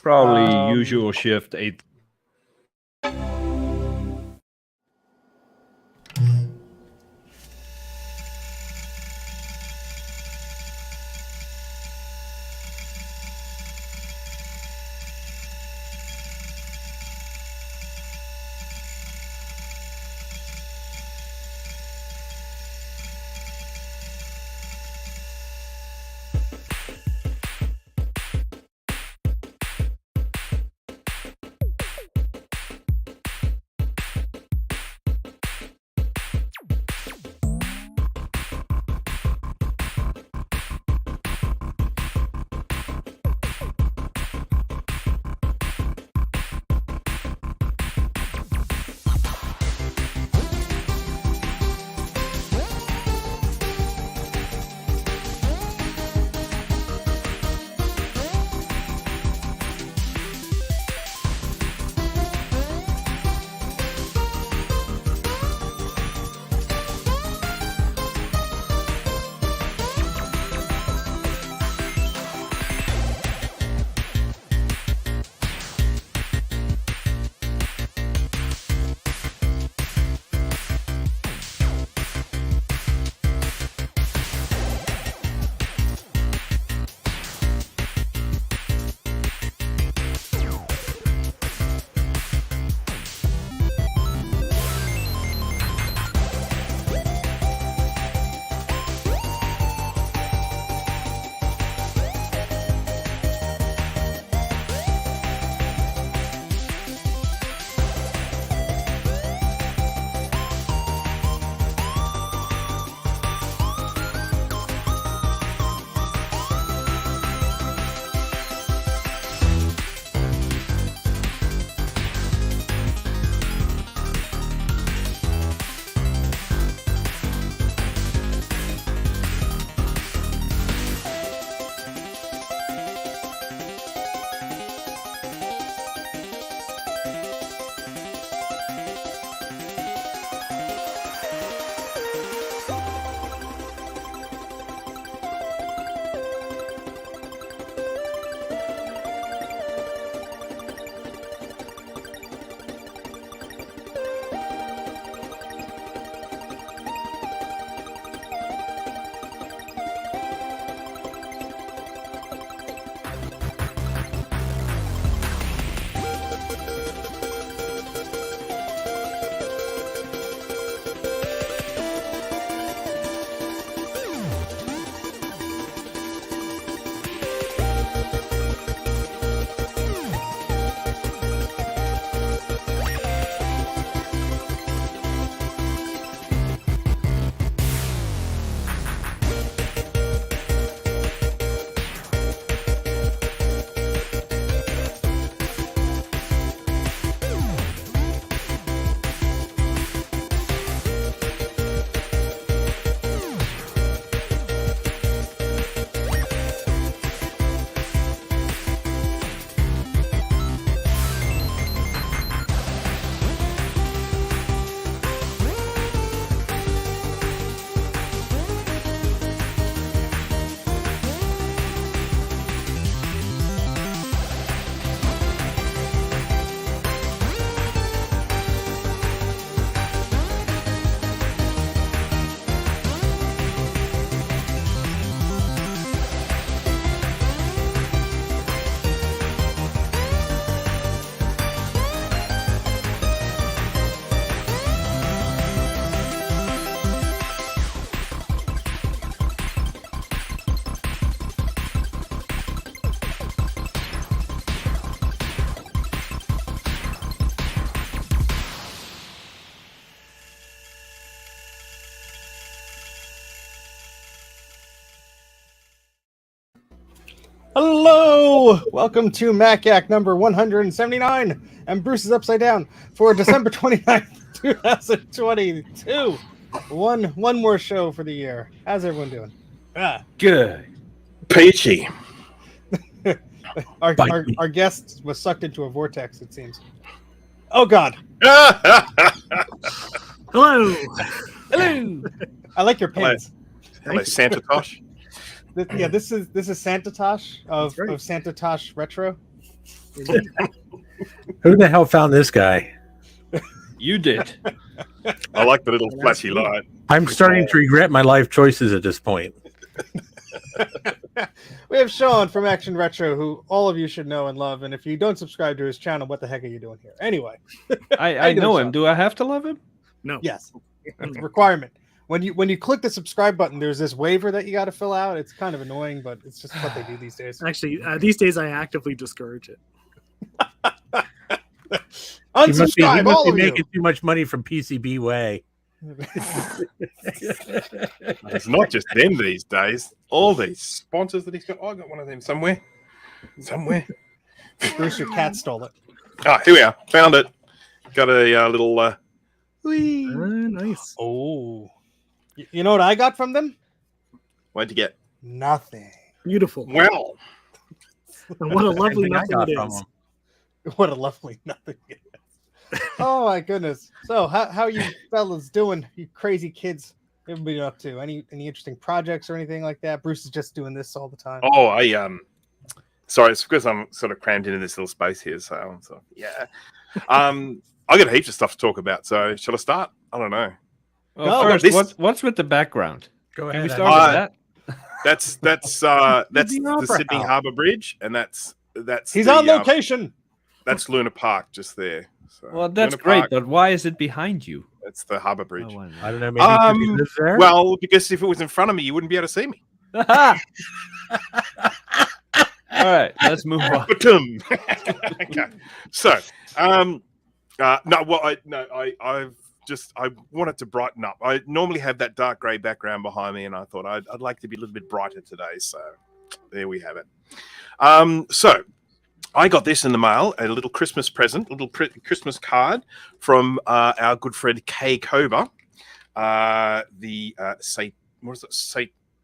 Probably usual shift 8. Hello! Welcome to Yak number 179, and Bruce is upside down for December 29th, 2022. One more show for the year. How's everyone doing? Good. Peachy. Our guest was sucked into a vortex, it seems. Oh, God. Hello. Hello. I like your pants. Like Santa Tosh. This is Santa Tosh of Santa Tosh Retro. Who the hell found this guy? You did. I like the little flashy light. I'm starting to regret my life choices at this point. We have Sean from Action Retro, who all of you should know and love. And if you don't subscribe to his channel, what the heck are you doing here? Anyway, I know him. Do I have to love him? No. yes, it's a requirement. When you click the subscribe button, there's this waiver that you got to fill out. It's kind of annoying, but it's just what they do these days. Actually, these days I actively discourage it. Unsubscribe, he must all be of you. making too much money from PCB Way. It's not just them these days. All these sponsors that he's got. Oh, I got one of them somewhere. Bruce, your cat stole it. Ah, here we are. Found it. Got a little. Whee. Nice. Oh, you know what I got from them? What'd you get? Nothing. Beautiful. Well, And what a lovely Everything I nothing got it from is. him. What a lovely nothing. It is. Oh my goodness. So how you fellas doing? You crazy kids. What have you been up to? Any interesting projects or anything like that? Bruce is just doing this all the time. oh, sorry, it's because I'm sort of crammed into this little space here. So yeah. I got heaps of stuff to talk about. So shall I start? I don't know. Well, No, first, this- what's with the background? Go Can we ahead. start with that? That's The the Opera Sydney House. Harbour Bridge, and that's He's the, on location. That's Luna Park just there. So, Well, that's Luna great, Park, but why is it behind you? that's the Harbour Bridge. Oh, I don't know. Maybe because he lives there. Well, because if it was in front of me, you wouldn't be able to see me. All right, let's move on. Ba-tum. Okay. So, I wanted to brighten up. I normally have that dark grey background behind me, and I thought I'd like to be a little bit brighter today. So, there we have it. So, I got this in the mail, a little Christmas present, a little Christmas card from our good friend Kay Kober,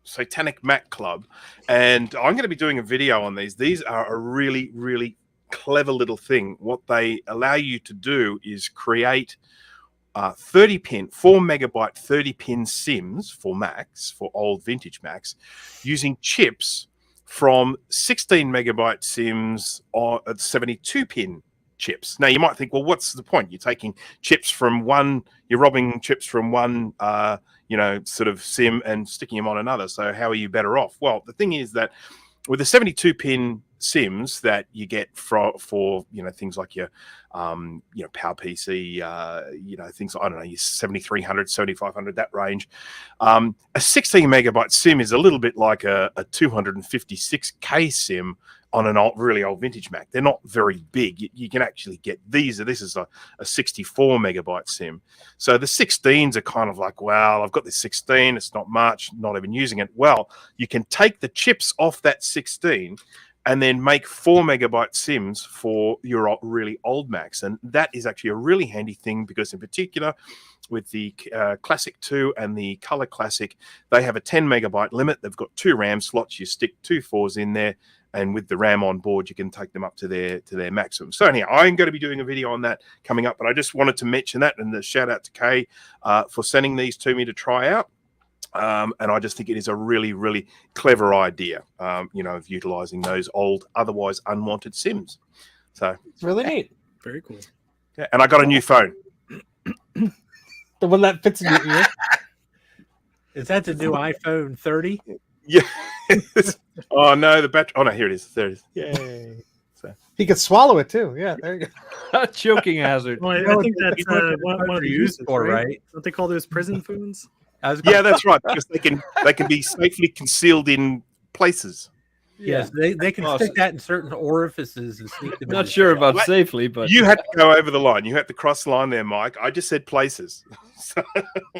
Satanic Mac Club, and I'm going to be doing a video on these. These are a really, really clever little thing. What they allow you to do is create 30-pin, 4 megabyte 30-pin SIMs for Macs, for old vintage Macs, using chips from 16 megabyte SIMs or 72-pin chips. Now, you might think, well, what's the point? You're taking chips from one, you're robbing chips from one, sort of SIM and sticking them on another. So how are you better off? Well, the thing is that with the 72-pin SIMs that you get for things like your PowerPC, things like, I don't know, your 7300, 7500, that range. A 16 megabyte SIM is a little bit like a 256K SIM on an really old vintage Mac. They're not very big. You can actually get these. This is a 64 megabyte SIM. So the 16s are kind of like, well, I've got this 16. It's not much, not even using it. Well, you can take the chips off that 16 and then make 4 megabyte SIMs for your really old Macs. And that is actually a really handy thing because in particular with the Classic 2 and the Color Classic, they have a 10 megabyte limit. They've got 2 RAM slots. You stick 2 4s in there. And with the RAM on board, you can take them up to their maximum. So anyhow, I'm going to be doing a video on that coming up, but I just wanted to mention that and the shout out to Kay for sending these to me to try out. And I just think it is a really, really clever idea, of utilizing those old, otherwise unwanted SIMs. So It's really neat. Very cool. yeah, and I got a new phone. The one that fits in your ear. Is that the new iPhone 30? Yeah. Oh no, the battery. Oh no, here it is. There it is. Yay. So. He could swallow it too. Yeah, there you go. Choking hazard. Well, I think that's one of they're the used uses, for, right? right? Don't they call those prison phones? Yeah, that's right. Because they can be safely concealed in places. Yes, they can stick that in certain orifices and sneak them. Not in. sure about What? safely, but You had to go over the line. You had to cross the line there, Mike. I just said places. So,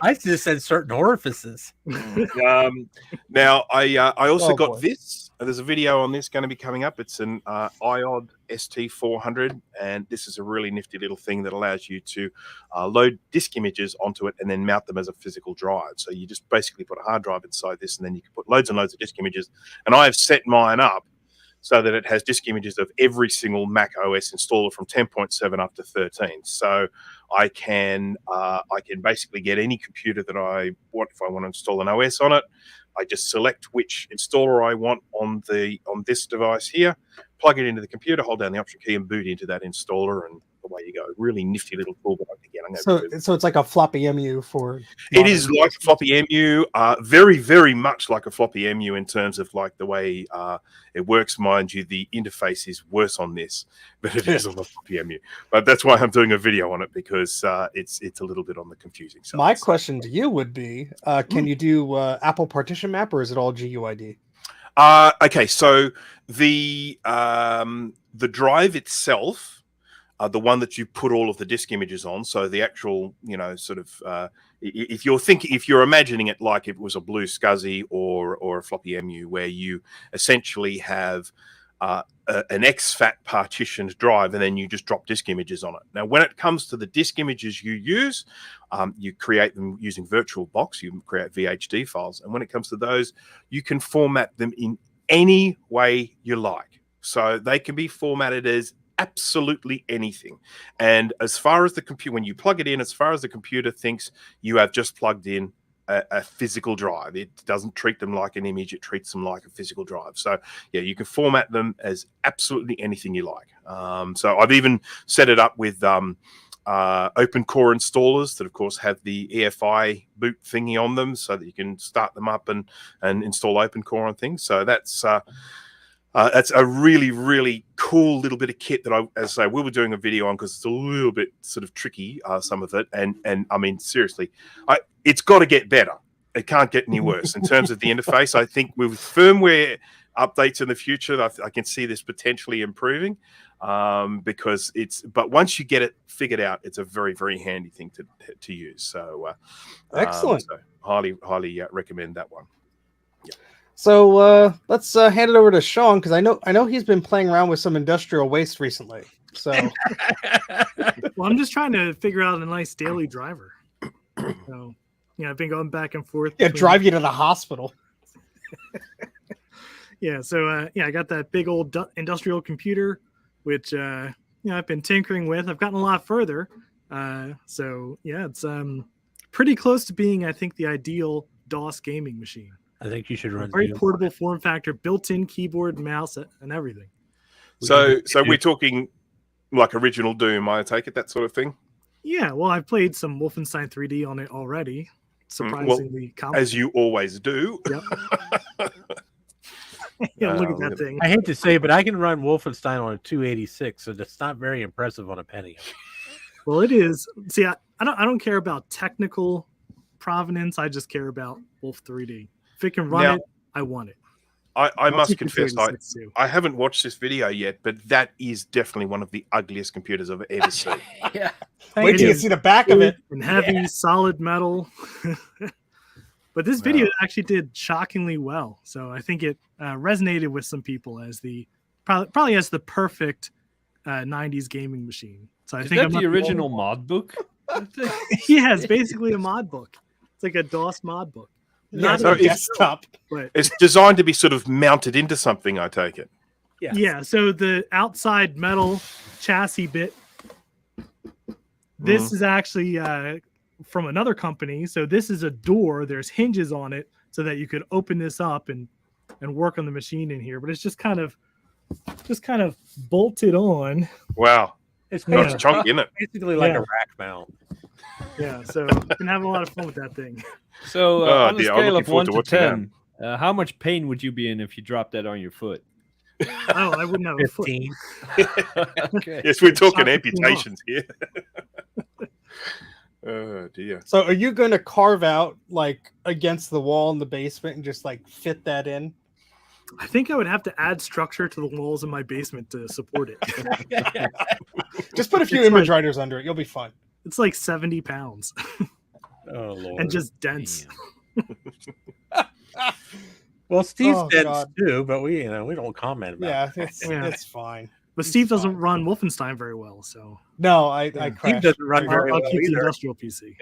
I just said certain orifices. now, I also Oh, got boy. this. There's a video on this going to be coming up. It's an iOD ST400, and this is a really nifty little thing that allows you to load disk images onto it and then mount them as a physical drive. So you just basically put a hard drive inside this, and then you can put loads and loads of disk images. And I have set mine up so that it has disk images of every single Mac OS installer from 10.7 up to 13. So I can basically get any computer that I want. If I want to install an OS on it, I just select which installer I want on this device here, plug it into the computer, hold down the Option key, and boot into that installer, and away you go. Really nifty little tool. But again, I'm going So it's like a floppy EMU for. it is like a floppy EMU, very, very much like a floppy EMU in terms of like the way it works. Mind you, the interface is worse on this, but it is on the floppy EMU. But that's why I'm doing a video on it, because it's a little bit on the confusing side. My question to you would be: can you do Apple Partition Map, or is it all GUID? Okay, so the drive itself. The one that you put all of the disk images on, so the actual, sort of, if you're imagining it like if it was a blue SCSI or a floppy EMU, where you essentially have an exFAT partitioned drive, and then you just drop disk images on it. Now, when it comes to the disk images you use, you create them using VirtualBox. You create VHD files, and when it comes to those, you can format them in any way you like. So they can be formatted as absolutely anything. And as far as the computer, when you plug it in, as far as the computer thinks you have just plugged in a physical drive, it doesn't treat them like an image, it treats them like a physical drive. So yeah, you can format them as absolutely anything you like. So I've even set it up with open core installers that of course have the EFI boot thingy on them, so that you can start them up and install open core on things. So that's a really, really cool little bit of kit that as I say, we were doing a video on, because it's a little bit sort of tricky, some of it. And I mean, seriously, it's got to get better. It can't get any worse in terms of the interface. I think with firmware updates in the future, I can see this potentially improving, because but once you get it figured out, it's a very, very handy thing to use. So Excellent. So highly recommend that one. Yeah. So let's hand it over to Sean, because I know he's been playing around with some industrial waste recently. So Well, I'm just trying to figure out a nice daily driver. So I've been going back and forth. drive you to the hospital. Yeah, so I got that big old industrial computer, which I've been tinkering with. I've gotten a lot further. So yeah, it's pretty close to being, I think, the ideal DOS gaming machine. I think you should run Very Doom. portable form factor, built-in keyboard, mouse, and everything. So we're talking like original Doom, I take it, that sort of thing? Yeah, well, I've played some Wolfenstein 3D on it already. Surprisingly competent. As you always do. Yep. Yeah, look at that thing. I hate to say, but I can run Wolfenstein on a 286, so that's not very impressive on a Pentium. Well, it is. See, I don't care about technical provenance. I just care about Wolf 3D. If it can run it, I want it. I must confess, I haven't watched this video yet, but that is definitely one of the ugliest computers I've ever seen. Yeah. Wait till you see the back of it. And heavy, solid metal. But this video actually did shockingly well. So I think it resonated with some people as probably as the perfect 90s gaming machine. So I think that's the original mod book. Yeah, it's basically a mod book. It's like a DOS mod book. Not so a desktop. But it's designed to be sort of mounted into something, I take it. yeah, so the outside metal chassis bit, this is actually from another company. So this is a door. There's hinges on it so that you could open this up and work on the machine in here. But it's just kind of bolted on. Wow. It's Not chunky, isn't it? basically like a rack mount. Yeah, so I've been having a lot of fun with that thing. So on a dear, I'm scale looking of forward 1 to to watching 10, how much pain would you be in if you dropped that on your foot? Oh, I wouldn't have a foot. 15. Okay. Yes, we're talking Shot the thing amputations here. Oh dear. So are you going to carve out like against the wall in the basement and just like fit that in? I think I would have to add structure to the walls in my basement to support it. Just put a few It's image like- writers under it. You'll be fine. It's like 70 pounds Oh, Lord. and just dense. Well, Steve's Oh, dense God. too, but we don't comment about Yeah, it. it's fine. But It's Steve doesn't fine. run Wolfenstein very well, so No, I Steve crashed. doesn't run very very I'll well keep the either. industrial PC.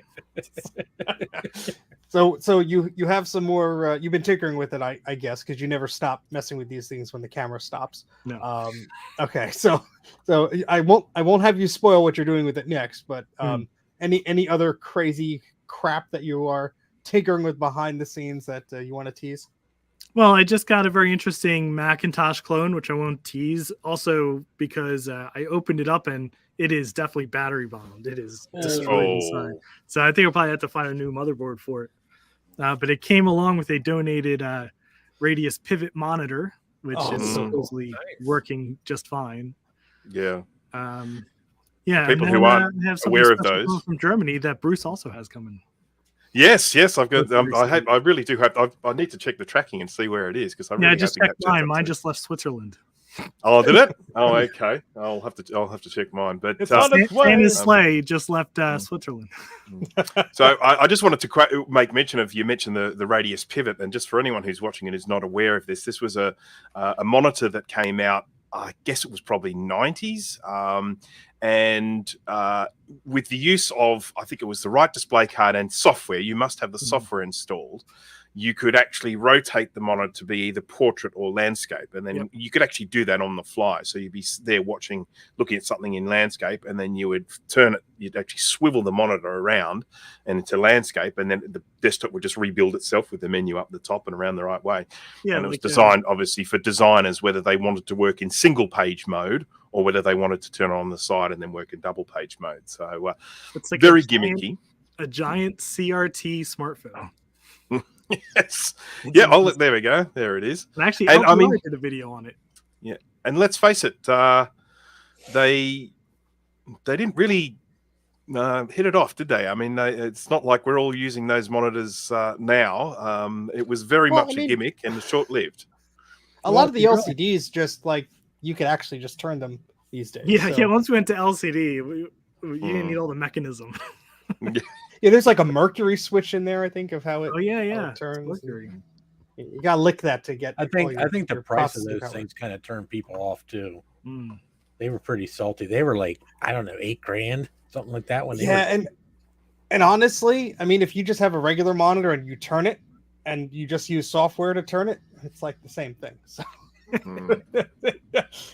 So you have some more. You've been tinkering with it, I guess, because you never stop messing with these things when the camera stops. No. Okay, so I won't have you spoil what you're doing with it next. But any other crazy crap that you are tinkering with behind the scenes that you want to tease? Well, I just got a very interesting Macintosh clone, which I won't tease. Also, because I opened it up and it is definitely battery bombed. It is destroyed inside. So I think I'll probably have to find a new motherboard for it. But it came along with a donated Radius pivot monitor, which is supposedly working just fine. Yeah. Yeah. People and who aren't have aware of special those from Germany that Bruce also has coming. Yes, I've got. I really do hope. I need to check the tracking and see where it is because I just checked mine. Mine just left Switzerland. Oh, did it? Oh, okay. I'll have to check mine. But Santa's sleigh just left Switzerland. So I just wanted to make mention of, you mentioned the Radius pivot, and just for anyone who's watching and is not aware of this was a monitor that came out. I guess it was probably 90s. And with the use of, I think it was the right display card and software, you must have the software installed. You could actually rotate the monitor to be either portrait or landscape, and then you could actually do that on the fly. So you'd be there looking at something in landscape, and then you would turn it. You'd actually swivel the monitor around and into landscape, and then the desktop would just rebuild itself with the menu up the top and around the right way. Yeah, and it was designed obviously for designers, whether they wanted to work in single page mode or whether they wanted to turn it on the side and then work in double page mode. So it's like very gimmicky. A giant CRT smartphone. Yes. Yeah. There we go. There it is. And actually, I did a video on it. Yeah. And let's face it, they didn't really hit it off, did they? I mean, it's not like we're all using those monitors now. It was very much a gimmick and short-lived. A lot of the LCDs just like you could actually just turn them these days. Yeah. So. Yeah. Once we went to LCD, you didn't need all the mechanism. Yeah, there's like a mercury switch in there, I think, of how it, how it turns. You gotta lick that to get. I think the price of those things kind of turned people off too. They were pretty salty. They were like, I don't know, $8,000, something like that. And honestly, I mean, if you just have a regular monitor and you turn it, and you just use software to turn it, it's like the same thing. So.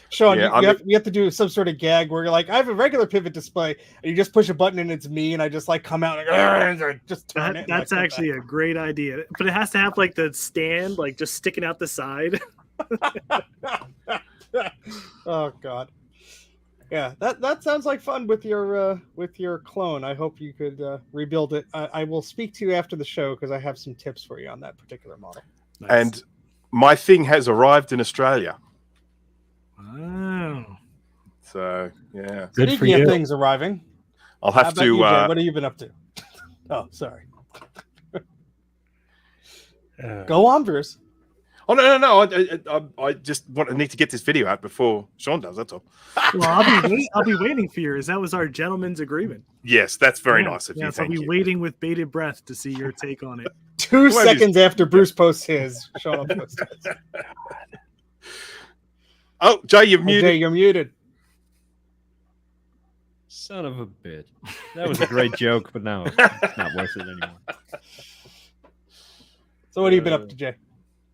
Sean, you have to do some sort of gag where you're like, I have a regular pivot display, and you just push a button and it's me, and I just like come out and just turn it. That's actually a great idea, but it has to have like the stand like just sticking out the side. Oh God, yeah, that sounds like fun with your clone. I hope you could rebuild it. I will speak to you after the show because I have some tips for you on that particular model. Nice. And my thing has arrived in Australia. Oh. So, yeah. Good Speaking for you. Of things arriving, I'll have to... You, what have you been up to? Oh, sorry. Go on, Bruce. Oh, no. I just need to get this video out before Sean does, that's all. Well, I'll be waiting for yours. That was our gentleman's agreement. Yes, that's very nice of you. So I'll be waiting with bated breath to see your take on it. 2 seconds after Bruce posts his, Sean will post his. Oh, Jay, you're muted. Jay, you're muted. Son of a bitch. That was a great joke, but now it's not worth it anymore. So what have you been up to, Jay?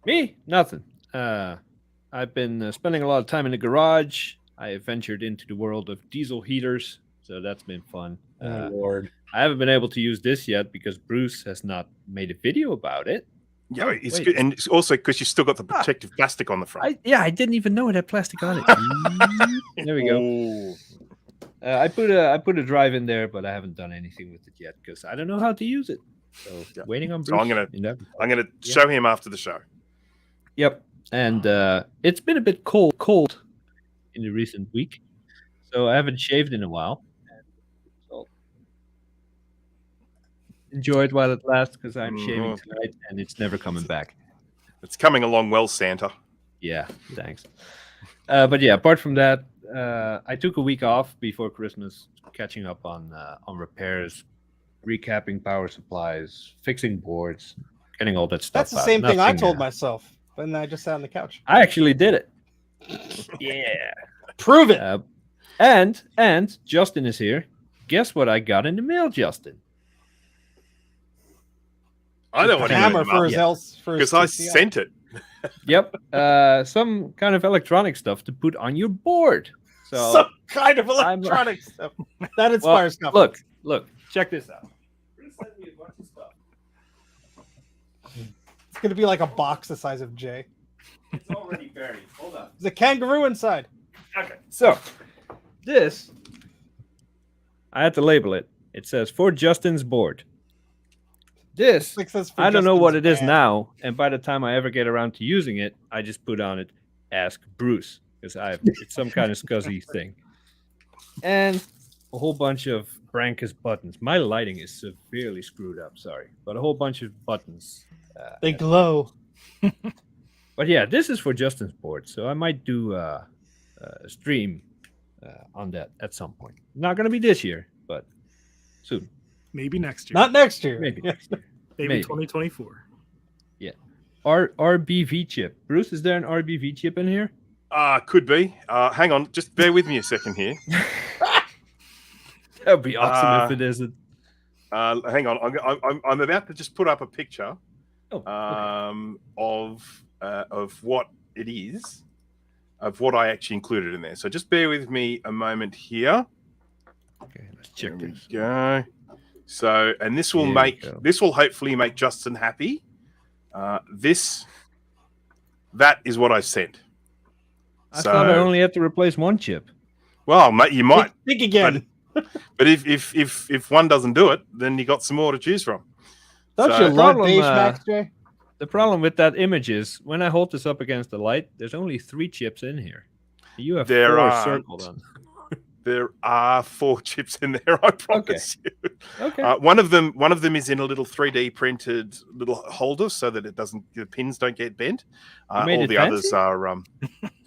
Me? Nothing. I've been spending a lot of time in the garage. I have ventured into the world of diesel heaters, so that's been fun. Oh, Lord. I haven't been able to use this yet because Bruce has not made a video about it. Yeah, it's good. And it's also because you still got the protective plastic on the front. I didn't even know it had plastic on it. There we go. I put a drive in there, but I haven't done anything with it yet because I don't know how to use it. So waiting on Bruce. So I'm gonna show him after the show. Yep. And it's been a bit cold in the recent week, so I haven't shaved in a while. So enjoy it while it lasts because I'm shaving tonight and it's never coming back. It's coming along well, Santa. Yeah, thanks. But yeah, apart from that, I took a week off before Christmas, catching up on repairs, recapping power supplies, fixing boards, getting all that stuff. That's the same thing I told myself, and I just sat on the couch. I actually did it. Yeah, prove it. And Justin is here. Guess what I got in the mail, Justin? I don't want to hammer for his else because I sent it. Yep, some kind of electronic stuff to put on your board. So some kind of electronic stuff that inspires stuff. Look, check this out. Bruce sent me a bunch of stuff. gonna be like a box the size of J. It's already buried. Hold on. There's a kangaroo inside. Okay, so this, I had to label it. It says for Justin's board. This, Like says for I don't know what Justin's it is band. now, and by the time I ever get around to using it, I just put on it, ask Bruce, because it's some kind of scuzzy thing. And a whole bunch of Brankus buttons. My lighting is severely screwed up, sorry. But a whole bunch of buttons. They glow. But yeah, this is for Justin's board, so I might do a stream on that at some point. Not going to be this year, but soon. Maybe next year. Not next year. Maybe next year. Maybe maybe. 2024. RBV chip. Bruce, is there an RBV chip in here? Could be. Hang on, just bear with me a second here. That would be awesome if it isn't. Hang on, I'm about to just put up a picture Oh, of what it is, of what I actually included in there. So just bear with me a moment here. okay, let's check There we this. go. So, and this will There we go. this will hopefully make Justin happy. That is what I sent. I thought I only had to replace one chip. Well, mate, you might, Think again. but if one doesn't do it, then you got some more to choose from. Don't So- you love Problem, beige Max, Jay? The problem with that image is when I hold this up against the light, there's only 3 chips in here. You have There 4 aren't. circled on. There are 4 chips in there, I promise you. Okay. One of them is in a little 3D printed little holder so that the pins don't get bent. You made All it the fancy? others are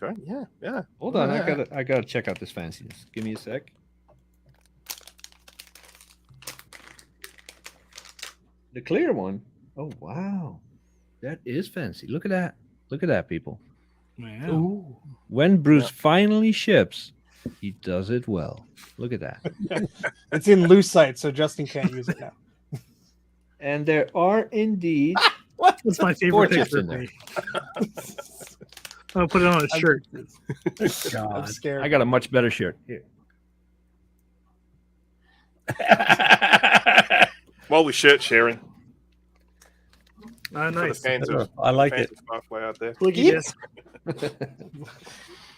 sorry, yeah. Hold on, I gotta check out this fanciness. Give me a sec. The clear one. Oh wow, that is fancy. Look at that. Look at that, people. Wow. When Bruce finally ships, he does it well. Look at that. It's in lucite, so Justin can't use it now. And there are indeed. That's my 4 favorite chips picture in of there. me. I'll put it on a shirt. I'm God. scared. I got a much better shirt here. While we're shirt sharing Ah, for the nice. fans of I like fans it. of Sparkplay out there. Look at Yep. this.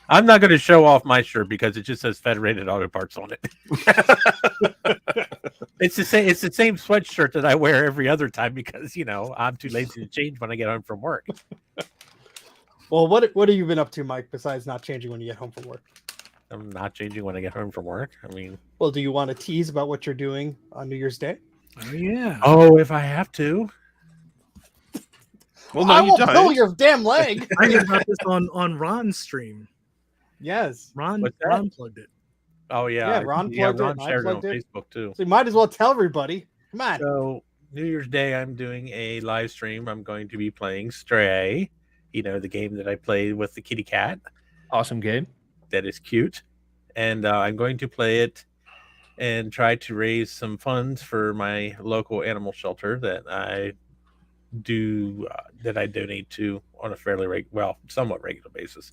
I'm not going to show off my shirt because it just says Federated Auto Parts on it. It's the same. It's the same sweatshirt that I wear every other time because I'm too lazy to change when I get home from work. Well, what have you been up to, Mike, besides not changing when you get home from work? I'm not changing when I get home from work. I mean, Well, do you want to tease about what you're doing on New Year's Day? Oh yeah. oh, if I have to. Well, no, I you will don't. pull your damn leg. I heard about this on Ron's stream. Yes. Ron What's that? Ron plugged it. Oh yeah, Yeah, Ron plugged it, Ron and I shared it on plugged it. Facebook too. So you might as well tell everybody. Come on. So New Year's Day, I'm doing a live stream. I'm going to be playing Stray. The game that I played with the kitty cat. Awesome game. That is cute, and I'm going to play it and try to raise some funds for my local animal shelter that I donate to on a somewhat regular basis.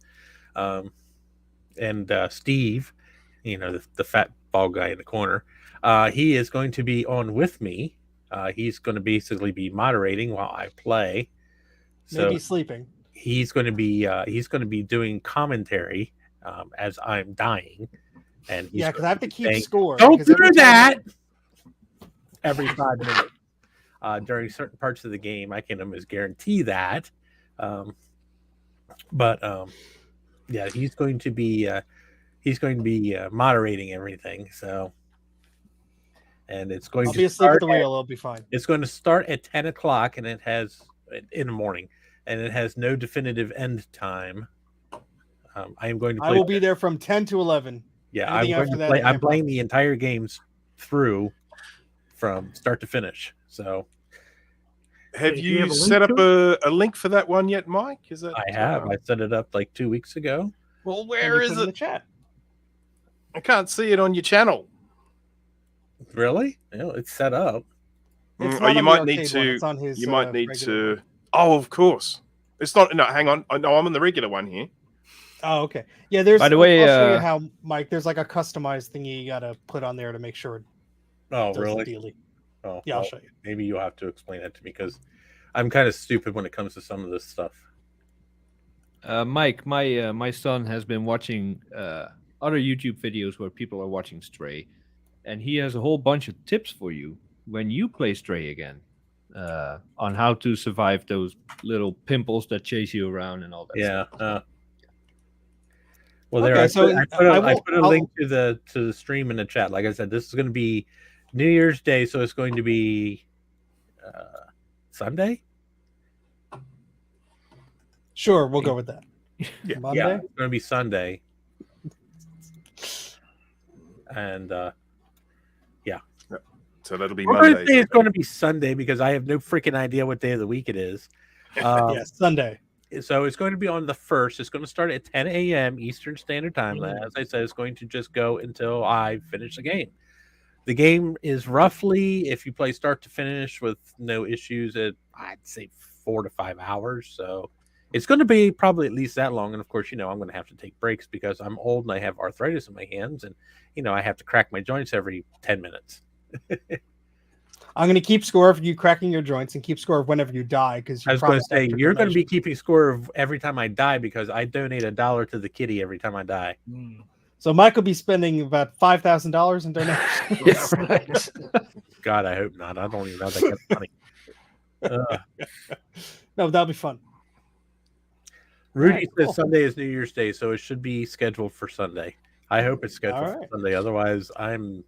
And Steve, the fat bald guy in the corner, he is going to be on with me. He's going to basically be moderating while I play. So Maybe sleeping. he's going to be doing commentary as I'm dying. And he's Yeah, because I have to keep saying, score. Don't because do every time- that every 5 minutes. During certain parts of the game, I can almost guarantee that. Yeah, he's going to be moderating everything. So, and it's going I'll to be asleep at start the wheel. It'll be fine. It's going to start at 10 o'clock, and it has in the morning, and it has no definitive end time. I am going to play. I will be there from 10 to 11. Yeah, Anything I'm going after to that, play. I I'm can't playing promise. the entire games through from start to finish. So Have Do you you have a link set up to a link for that one yet, Mike? Is that I have. I set it up like 2 weeks ago. Well, Can where you is put in the it? chat? I can't see it on your channel. Really? It's set up. It's Oh, not you on the might need arcade one, to. it's on his, You might need regular to. one. Oh, of course. It's not. No, hang on. No, I'm on the regular one here. Oh, okay. Yeah, there's. By the way, I'll show you how, Mike. There's like a customized thingy you gotta put on there to make sure it Oh, does really? the dealy. Oh, Yeah, I'll well, show you. maybe you'll have to explain that to me because I'm kind of stupid when it comes to some of this stuff. Mike, my son has been watching other YouTube videos where people are watching Stray, and he has a whole bunch of tips for you when you play Stray again, on how to survive those little pimples that chase you around and all that. Yeah. stuff. Well, there. Okay, I so put a link to the stream in the chat. Like I said, this is going to be New Year's Day, so it's going to be Sunday. Sure, we'll go with that. Yeah. Monday? Yeah, it's going to be Sunday. And So that'll be we're going to Monday. say it's going to be Sunday because I have no freaking idea what day of the week it is. Yes, Sunday. So it's going to be on the 1st. It's going to start at 10 a.m. Eastern Standard Time. Mhm. As I said, it's going to just go until I finish the game. The game is roughly, if you play start to finish with no issues, I'd say 4 to 5 hours. So it's going to be probably at least that long. And of course, I'm going to have to take breaks because I'm old and I have arthritis in my hands, and I have to crack my joints every 10 minutes. I'm going to keep score of you cracking your joints and keep score of whenever you die. Because I was going to say, you're going to be keeping score of every time I die because I donate $1 to the kitty every time I die. So Mike will be spending about $5,000 in donations. Yeah, right. God, I hope not. I don't even know that kind of money. No, that'll be fun. Rudy Alright, says cool. Sunday is New Year's Day, so it should be scheduled for Sunday. I hope it's scheduled for Alright. Sunday. Otherwise, I'm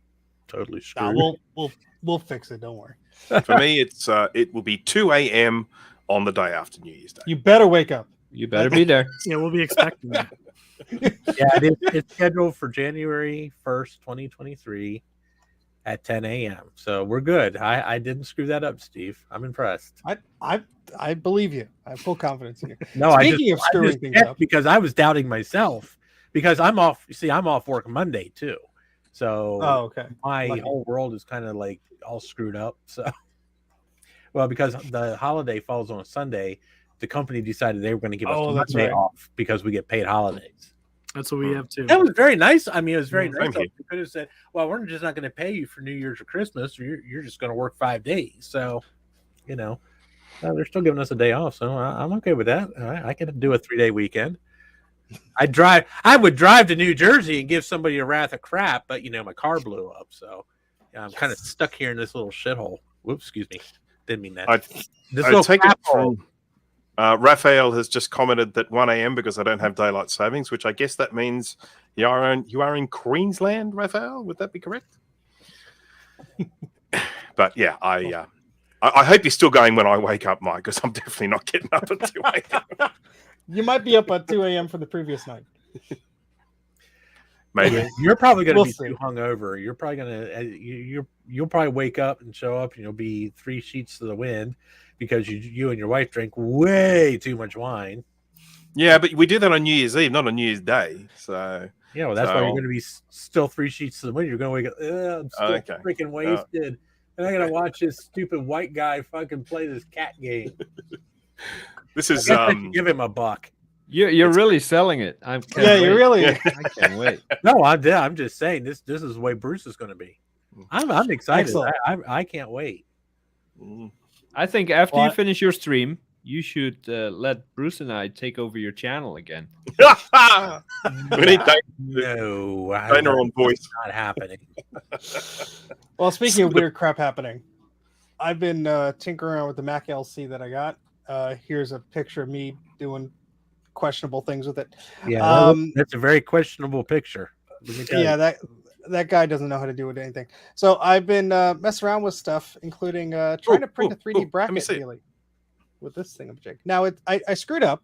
totally screwed. Nah, we'll fix it. Don't worry. For me, it will be 2 a.m. on the day after New Year's Day. You better wake up. You better be there. Yeah, we'll be expecting that. Yeah, it's scheduled for January 1st, 2023 at 10 a.m. So we're good. I didn't screw that up, Steve. I'm impressed. I believe you. I have full confidence in you. No, Speaking of screwing things checked up, because I was doubting myself because I'm off. You see, I'm off work Monday too. So okay. my Lucky. whole world is kind of like all screwed up. So, well, because the holiday falls on a Sunday, the company decided they were going to give us that's Monday right. off because we get paid holidays. That's what we have too. That was very nice. I mean, it was very Thank nice. you. You could have said, "Well, we're just not going to pay you for New Year's or Christmas. Or you're just going to work 5 days." So, they're still giving us a day off, so I'm okay with that. I can do a 3-day weekend. I would drive to New Jersey and give somebody a wrath of crap, but my car blew up, so I'm kind of stuck here in this little shithole. Whoops, excuse me, didn't mean that. I little take it crap hole. from Raphael has just commented that 1 a.m. because I don't have daylight savings, which I guess that means you are in Queensland, Raphael. Would that be correct? But yeah, I hope you're still going when I wake up, Mike, because I'm definitely not getting up at 2 a.m. You might be up at 2 a.m. for the previous night. Maybe. You're probably going to We'll be see. too hungover. You're probably going to you'll probably wake up and show up, and you'll be 3 sheets to the wind because you and your wife drank way too much wine. Yeah, but we do that on New Year's Eve, not on New Year's Day. So Yeah, well, that's why So- you're going to be still 3 sheets to the wind. You're going to wake up, I'm still Okay. freaking wasted. And I got to watch this stupid white guy fucking play this cat game. this I is guess I should give him a buck. You're really selling it. I can't Yeah, you wait. really. Yeah. I can't wait. No, I'm just saying this is the way Bruce is going to be. I'm excited. Excellent. I can't wait. I think after Well, you finish your stream, you should let Bruce and I take over your channel again. we need No, Dana on voice. not happening. Well, speaking of weird crap happening, I've been tinkering around with the Mac LC that I got. Here's a picture of me doing questionable things with it. Yeah, that's a very questionable picture. Let me tell you. Yeah, that guy doesn't know how to do with anything. So I've been messing around with stuff, including trying to print a 3D let me bracket see. daily with this thing. Now I screwed up,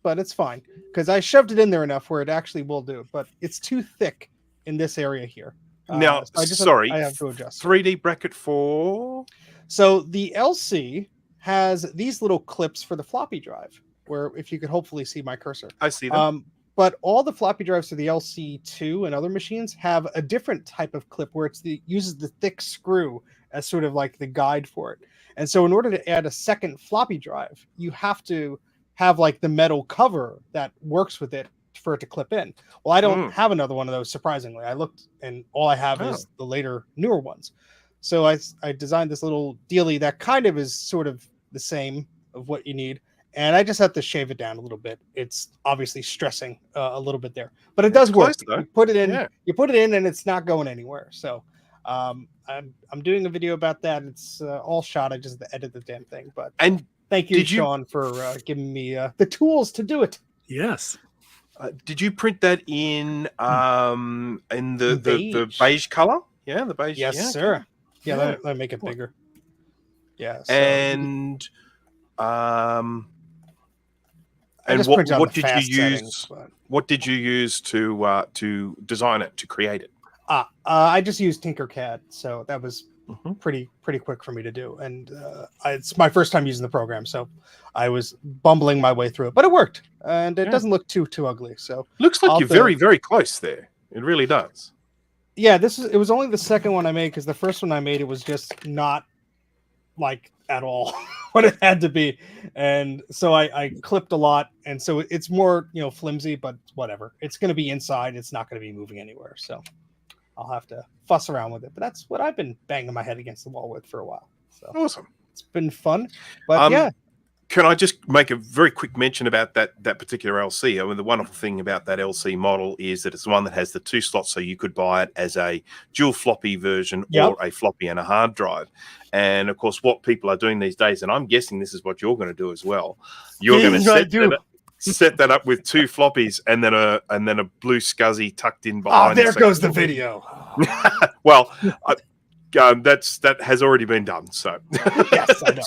but it's fine because I shoved it in there enough where it actually will do it. But it's too thick in this area here. Now, So I have to adjust. 3D bracket for So the LC has these little clips for the floppy drive, where if you could hopefully see my cursor. I see them. But all the floppy drives for the LC2 and other machines have a different type of clip where uses the thick screw as sort of like the guide for it. And so in order to add a second floppy drive, you have to have like the metal cover that works with it for it to clip in. Well, I don't have another one of those, surprisingly. I looked and all I have is the later, newer ones. So I designed this little dealie that kind of is sort of the same of what you need. And I just have to shave it down a little bit. It's obviously stressing a little bit there, but it does work. Close, though. You put it in, Yeah. you put it in, and it's not going anywhere. So I'm doing a video about that. It's all shot. I just have to edit the damn thing. But And thank you, did you- Sean, for giving me the tools to do it. Yes. did you print that in the Beige. beige color? Yeah, the beige. Yes, yeah. sir. Yeah, Yeah. let me make it bigger. Yeah. So And I just what printed on what the did you fast use? settings, but- What did you use to design it, to create it? I just used Tinkercad, so that was Mhm. pretty quick for me to do, and it's my first time using the program, so I was bumbling my way through it, but it worked, and it Yeah. doesn't look too ugly. So Looks like I'll you're have to- very, very close there. It really does. yeah, it was only the second one I made, because the first one I made, it was just not like at all what it had to be, and so I clipped a lot, and so it's more flimsy, but whatever. It's going to be inside. It's not going to be moving anywhere, so I'll have to fuss around with it. But that's what I've been banging my head against the wall with for a while. So Awesome. it's been fun. But yeah, Can I just make a very quick mention about that particular LC? I mean, the wonderful thing about that LC model is that it's the one that has the 2 slots, so you could buy it as a dual floppy version Yep. or a floppy and a hard drive. And of course, what people are doing these days, and I'm guessing this is what you're going to do as well. You're going to Yes, I set that up with 2 floppies and then a blue SCSI tucked in oh, behind. there goes the video. Well, that has already been done. So Yes, I know.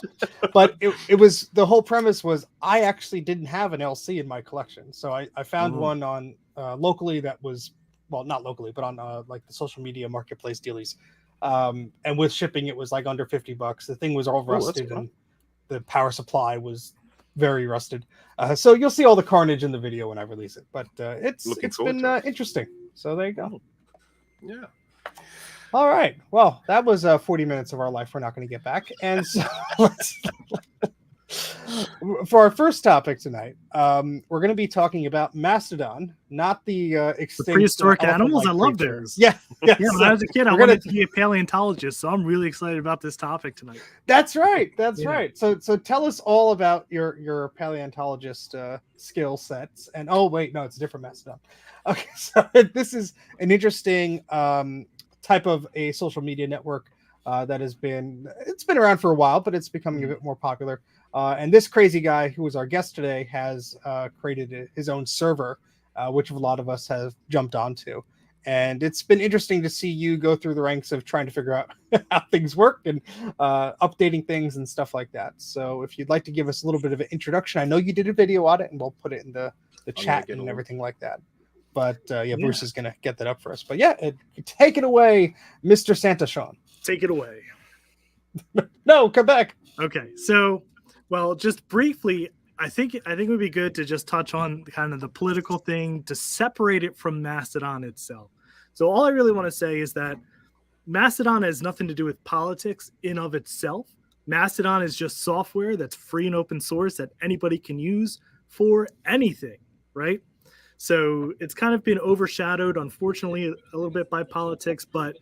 But it was, the whole premise was, I actually didn't have an LC in my collection, so I found one on locally that was, well, not locally, but on like the social media marketplace dealies, and with shipping it was like under $50. The thing was all that's rusted, fun. and the power supply was very rusted. So you'll see all the carnage in the video when I release it. But it's Looking it's forward been to interesting. So there you go. yeah. All right. Well, that was 40 minutes of our life we're not going to get back. And so for our first topic tonight, we're going to be talking about Mastodon, not the extinct Prehistoric animals. I elephant-like love creature. those. Yeah. Yeah, when I was a kid, I we're gonna- wanted to be a paleontologist, so I'm really excited about this topic tonight. That's right. That's Yeah. right. So tell us all about your paleontologist skill sets. And oh wait, no, it's a different Mastodon. Okay, so this is an interesting type of a social media network that it's been around for a while, but it's becoming a bit more popular. And this crazy guy who was our guest today has created his own server, which a lot of us have jumped onto. And it's been interesting to see you go through the ranks of trying to figure out how things work and updating things and stuff like that. So if you'd like to give us a little bit of an introduction, I know you did a video on it, and we'll put it in the chat and everything like that. But yeah, Bruce is going to get that up for us. But yeah, take it away, Mr. Santa Sean. Take it away. No, come back. Okay, so, well, just briefly, I think it would be good to just touch on kind of the political thing to separate it from Mastodon itself. So all I really want to say is that Mastodon has nothing to do with politics in of itself. Mastodon is just software that's free and open source that anybody can use for anything, right? So it's kind of been overshadowed, unfortunately, a little bit by politics, but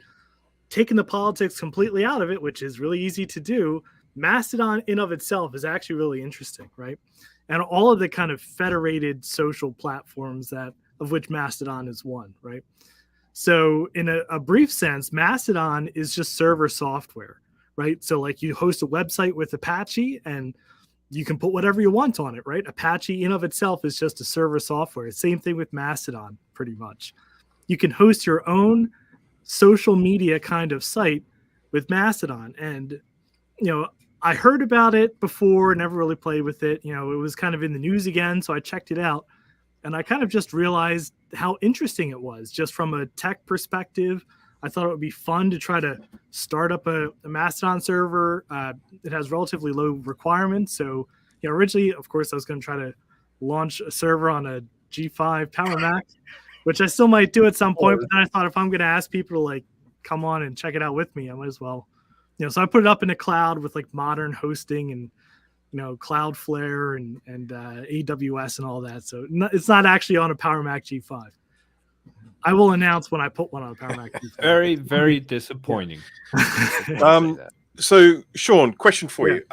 taking the politics completely out of it, which is really easy to do, Mastodon in of itself is actually really interesting, right? And all of the kind of federated social platforms of which Mastodon is one, right? So in a brief sense, Mastodon is just server software, right? So like you host a website with Apache and you can put whatever you want on it, right? Apache in of itself is just a server software. Same thing with Mastodon, pretty much. You can host your own social media kind of site with Mastodon. And, I heard about it before, never really played with it. It was kind of in the news again, so I checked it out. And I kind of just realized how interesting it was, just from a tech perspective. I thought it would be fun to try to start up a Mastodon server. It has relatively low requirements. So, originally, of course, I was going to try to launch a server on a G5 Power Mac, which I still might do at some point. But then I thought if I'm going to ask people to come on and check it out with me, I might as well. So I put it up in the cloud with modern hosting and Cloudflare and AWS and all that. So it's not actually on a Power Mac G5. I will announce when I put one on a Power Mac G5. Very, very disappointing. So, Sean, question for you.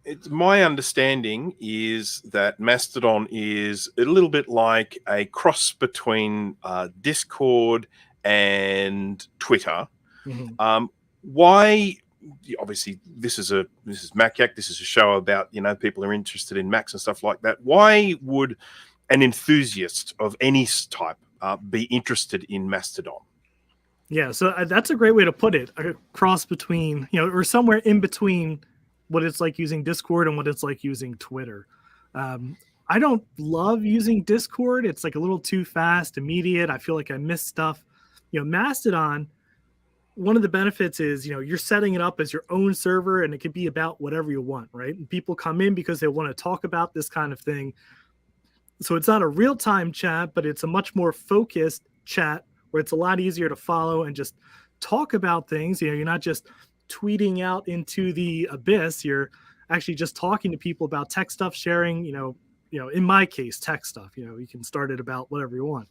It's my understanding is that Mastodon is a little bit like a cross between Discord and Twitter. Mhm. Why? Obviously, this is Mac Yak. This is a show about people are interested in Macs and stuff like that. Why would an enthusiast of any type be interested in Mastodon? Yeah, so that's a great way to put it. A cross between, or somewhere in between what it's like using Discord and what it's like using Twitter. I don't love using Discord. It's like a little too fast, immediate. I feel like I miss stuff. Mastodon, one of the benefits is, you're setting it up as your own server and it can be about whatever you want, right? And people come in because they want to talk about this kind of thing. So it's not a real-time chat, but it's a much more focused chat where it's a lot easier to follow and just talk about things. You're not just tweeting out into the abyss. You're actually just talking to people about tech stuff, sharing, in my case, tech stuff. You can start it about whatever you want.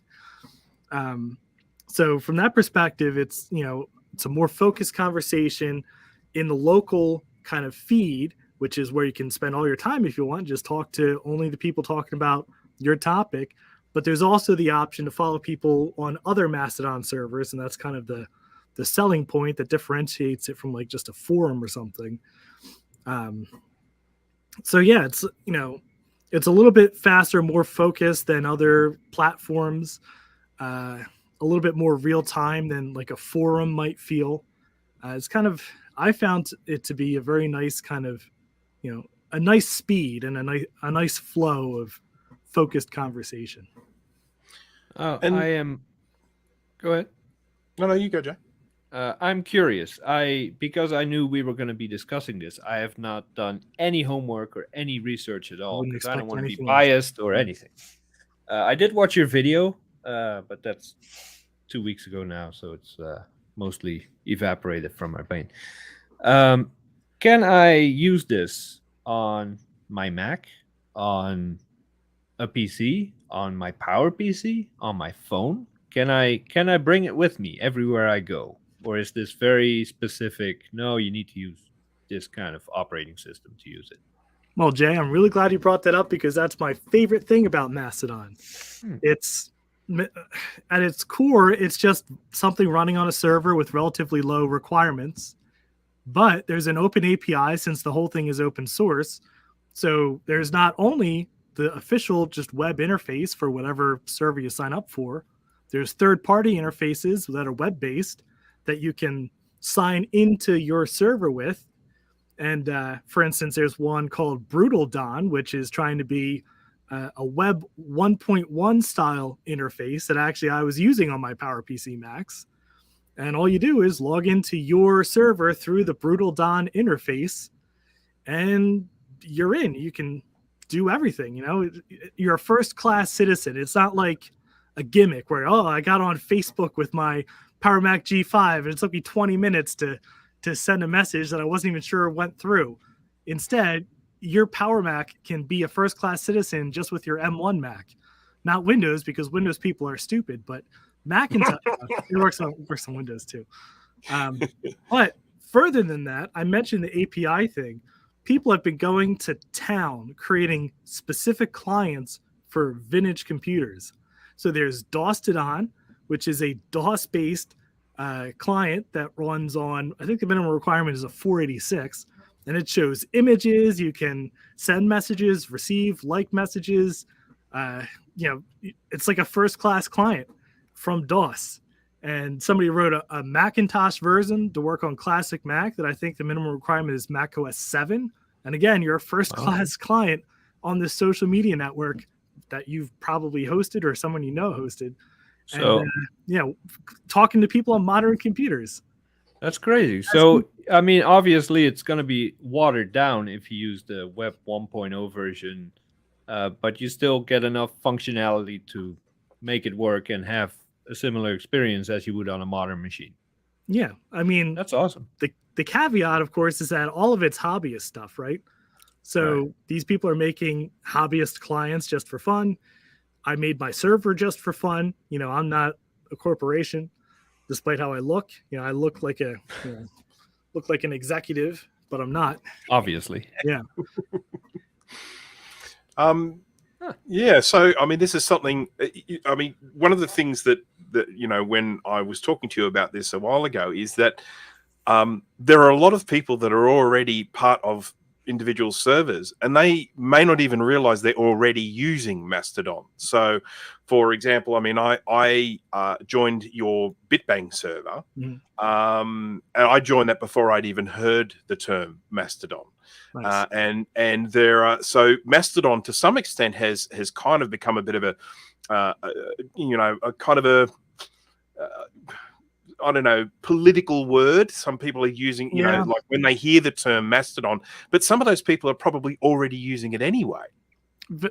So from that perspective, it's a more focused conversation in the local kind of feed, which is where you can spend all your time if you want. Just talk to only the people talking about your topic. But there's also the option to follow people on other Mastodon servers, and that's kind of the selling point that differentiates it from like just a forum or something. So yeah, it's it's a little bit faster, more focused than other platforms, a little bit more real time than like a forum might feel. It's kind of, I found it to be a very nice kind of, a nice speed and a nice flow of focused conversation. Oh, And- I am. Go ahead. No, you go, Jay. I'm curious. Because I knew we were going to be discussing this, I have not done any homework or any research at all Wouldn't because I don't expect want to be anything else. biased or anything. I did watch your video, but that's 2 weeks ago now, so it's mostly evaporated from my brain. Can I use this on my Mac, on a PC, on my PowerPC, on my phone? Can I bring it with me everywhere I go? Or is this very specific? No, you need to use this kind of operating system to use it. Well, Jay, I'm really glad you brought that up because that's my favorite thing about Mastodon. It's at its core, it's just something running on a server with relatively low requirements. But there's an open API since the whole thing is open source. So there's not only the official just web interface for whatever server you sign up for, there's third-party interfaces that are web-based that you can sign into your server with. And for instance, there's one called Brutal Dawn, which is trying to be a web 1.1 style interface that actually I was using on my PowerPC Macs. And all you do is log into your server through the Brutal Dawn interface, and you're in. You can do everything. You're a first-class citizen. It's not like a gimmick where, I got on Facebook with my Power Mac G5 and it took me 20 minutes to send a message that I wasn't even sure went through. Instead, your Power Mac can be a first-class citizen just with your M1 Mac, not Windows, because Windows people are stupid, but Macintosh, it works on Windows too. But further than that, I mentioned the API thing. People have been going to town creating specific clients for vintage computers. So there's Mastodon, which is a DOS-based client that runs on, I think the minimum requirement is a 486, and it shows images. You can send messages, receive like messages. It's like a first-class client from DOS. And somebody wrote a Macintosh version to work on classic Mac that I think the minimum requirement is Mac OS 7. And again, you're a first-class client on this social media network that you've probably hosted or someone hosted. So and, talking to people on modern computers. that's crazy. So I mean, obviously, it's going to be watered down if you use the Web 1.0 version, but you still get enough functionality to make it work and have a similar experience as you would on a modern machine. Yeah, I mean, That's awesome. The caveat, of course, is that all of it's hobbyist stuff, right? So these people are making hobbyist clients just for fun. I made my server just for fun. I'm not a corporation, despite how I look. I look like an executive but I'm not. Obviously. Yeah. Yeah. So, I mean, this is something. I mean, one of the things that when I was talking to you about this a while ago is that there are a lot of people that are already part of individual servers, and they may not even realize they're already using Mastodon. So, for example, I mean, I joined your Bitbang server, and I joined that before I'd even heard the term Mastodon. Nice. And there are, so Mastodon to some extent has kind of become a bit of a kind of a I don't know, political word. Some people are using, you know, like when they hear the term Mastodon, but some of those people are probably already using it anyway.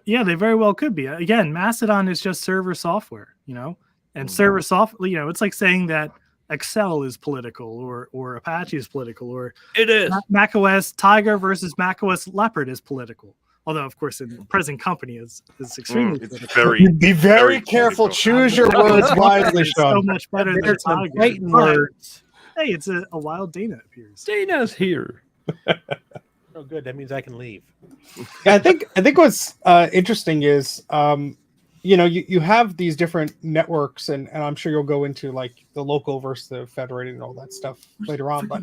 Yeah, they very well could be. Again, Mastodon is just server software, you know, and server software, you know, it's like saying that Excel is political or Apache is political, or it is macOS Tiger versus macOS Leopard is political. Although, of course, in the present company is extremely political. Be very careful. Political. Choose your words wisely, It's so Sean. much better than There's some Tiger. fighting But, words. hey, it's a wild Dana appears. Dana's here. Oh, good. That means I can leave. Yeah, I think what's interesting is you know, you have these different networks, and I'm sure you'll go into like the local versus the federated and all that stuff later on. But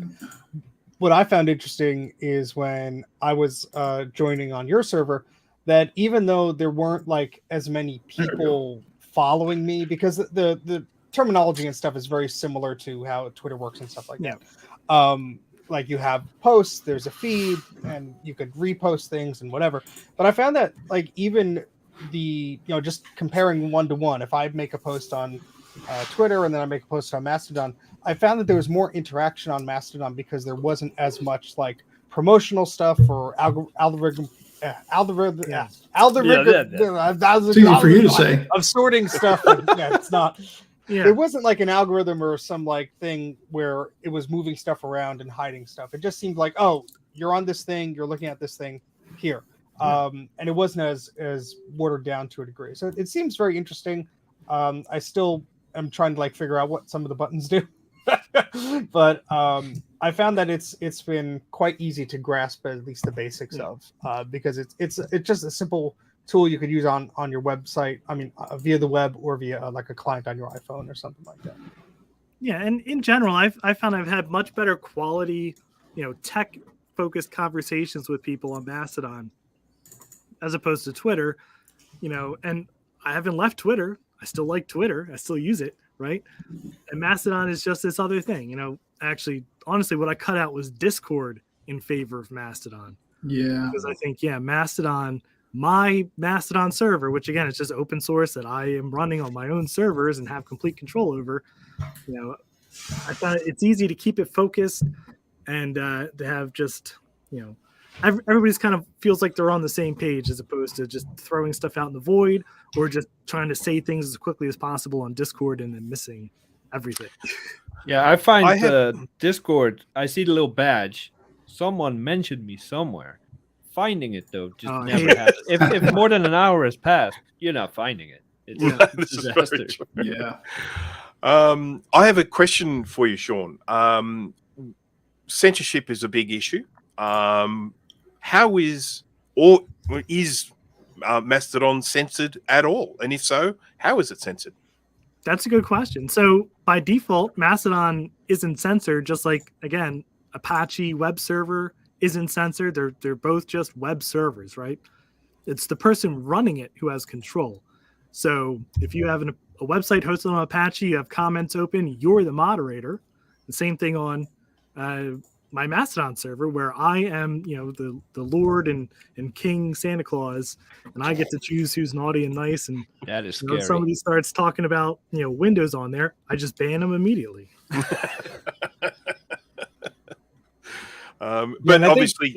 what I found interesting is when I was joining on your server, that even though there weren't like as many people following me, because the terminology and stuff is very similar to how Twitter works and stuff like that. Like you have posts, there's a feed, and you could repost things and whatever. But I found that like even just comparing one to one, if I make a post on Twitter and then I make a post on Mastodon, I found that there was more interaction on Mastodon because there wasn't as much like promotional stuff or algorithm. It's easy for you to say. Of sorting stuff. It's not. Yeah. There wasn't like an algorithm or some like thing where it was moving stuff around and hiding stuff. It just seemed like, oh, you're on this thing, you're looking at this thing here. And it wasn't as watered down to a degree. So it seems very interesting. I still am trying to like figure out what some of the buttons do. But I found that it's been quite easy to grasp at least the basics of because it's just a simple tool you could use on your website. I mean, via the web or via like a client on your iPhone or something like that. Yeah, and in general, I found I've had much better quality, you know, tech focused conversations with people on Mastodon as opposed to Twitter, you know. And I haven't left Twitter. I still like Twitter. I still use it, right? And Mastodon is just this other thing, you know. Actually, honestly, what I cut out was Discord in favor of Mastodon. Yeah, because I think Mastodon. My Mastodon server, which again, it's just open source that I am running on my own servers and have complete control over. You know, I found it's easy to keep it focused and to have just, you know, everybody's kind of feels like they're on the same page as opposed to just throwing stuff out in the void or just trying to say things as quickly as possible on Discord and then missing everything. Yeah, I find Discord, I see the little badge. Someone mentioned me somewhere. Finding it though just never happens. If more than an hour has passed, you're not finding it. It's a disaster. yeah. I have a question for you, Sean. Censorship is a big issue. How is Mastodon censored at all? And if so, how is it censored? That's a good question. So by default, Mastodon isn't censored, just like, again, Apache web server isn't censored. They're both just web servers, right? It's the person running it who has control. So if you have a website hosted on Apache, you have comments open, you're the moderator. The same thing on my Mastodon server, where I am, you know, the Lord and King Santa Claus, and I get to choose who's naughty and nice. And that is you scary. know, if somebody starts talking about, you know, Windows on there, I just ban them immediately. But obviously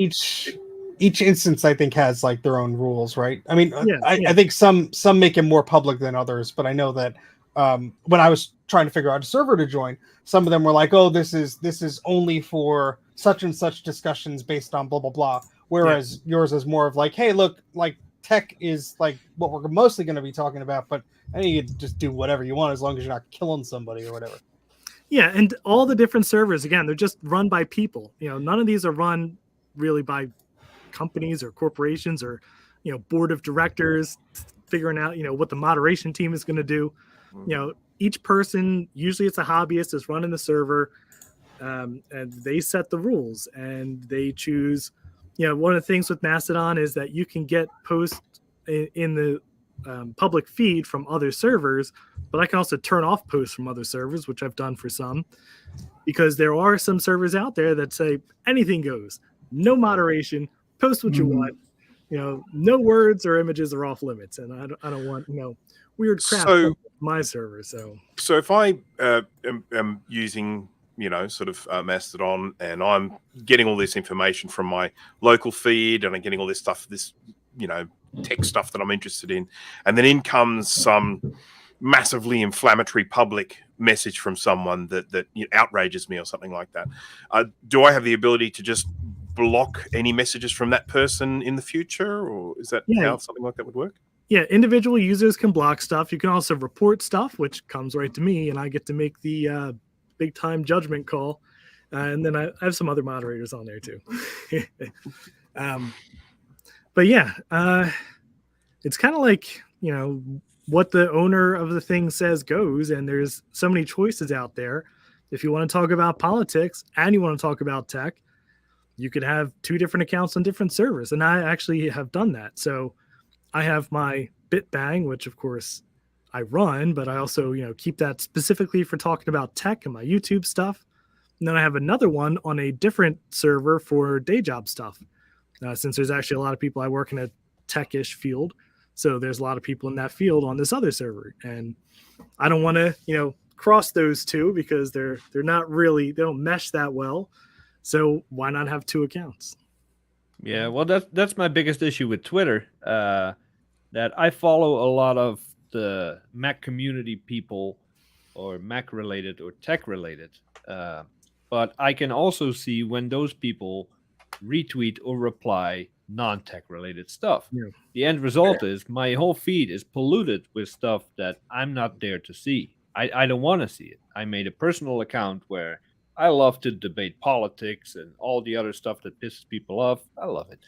each instance I think has like their own rules, right? I mean, I think some make it more public than others, but I know that when I was trying to figure out a server to join, some of them were like, oh, this is only for such and such discussions based on blah blah blah, whereas yours is more of like, hey, look, like tech is like what we're mostly going to be talking about, but I think you can just do whatever you want as long as you're not killing somebody or whatever. Yeah, and all the different servers, again, they're just run by people. You know, none of these are run really by companies or corporations or, board of directors figuring out, what the moderation team is going to do. Each person, usually it's a hobbyist, is running the server, and they set the rules and they choose. One of the things with Mastodon is that you can get posts in the public feed from other servers, but I can also turn off posts from other servers, which I've done for some, because there are some servers out there that say anything goes, no moderation, post what you want, no words or images are off limits, and I don't want weird crap on my server. So if I am using sort of Mastodon, and I'm getting all this information from my local feed, and I'm getting all this stuff, this tech stuff that I'm interested in, and then in comes some massively inflammatory public message from someone that outrages me or something like that. Do I have the ability to just block any messages from that person in the future, or is that how something like that would work? Yeah, individual users can block stuff. You can also report stuff, which comes right to me, and I get to make the big time judgment call. And then I have some other moderators on there too. But yeah, it's kind of like, what the owner of the thing says goes, and there's so many choices out there. If you want to talk about politics and you want to talk about tech, you could have 2 different accounts on different servers. And I actually have done that. So I have my BitBang, which of course I run, but I also, keep that specifically for talking about tech and my YouTube stuff. And then I have another one on a different server for day job stuff. Since there's actually a lot of people, I work in a tech-ish field. So there's a lot of people in that field on this other server. And I don't want to, cross those 2 because they're not really, they don't mesh that well. So why not have 2 accounts? Yeah, well, that's my biggest issue with Twitter. That I follow a lot of the Mac community people, or Mac related or tech related. But I can also see when those people retweet or reply non-tech related stuff. Yeah. The end result is my whole feed is polluted with stuff that I'm not there to see. I don't want to see it. I made a personal account where I love to debate politics and all the other stuff that pisses people off. I love it.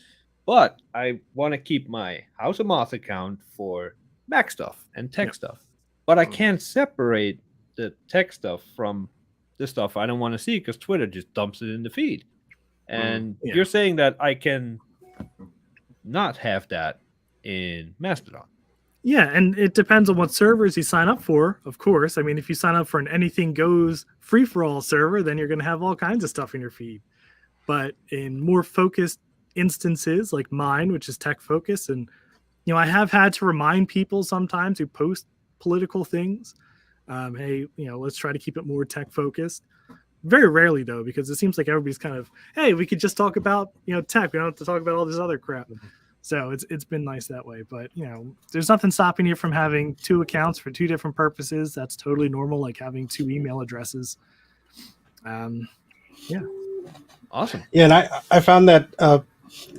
But I want to keep my House of Moth account for Mac stuff and tech stuff. But I can't separate the tech stuff from the stuff I don't want to see because Twitter just dumps it in the feed. And you're saying that I can not have that in Mastodon. Yeah, and it depends on what servers you sign up for, of course. I mean, if you sign up for an anything goes free-for-all server, then you're going to have all kinds of stuff in your feed. But in more focused instances like mine, which is tech focused, and I have had to remind people sometimes who post political things, hey, let's try to keep it more tech focused. Very rarely though, because it seems like everybody's kind of, hey, we could just talk about tech. We don't have to talk about all this other crap. So it's been nice that way. But there's nothing stopping you from having 2 accounts for 2 different purposes. That's totally normal, like having 2 email addresses. Yeah. Awesome. Yeah, and I found that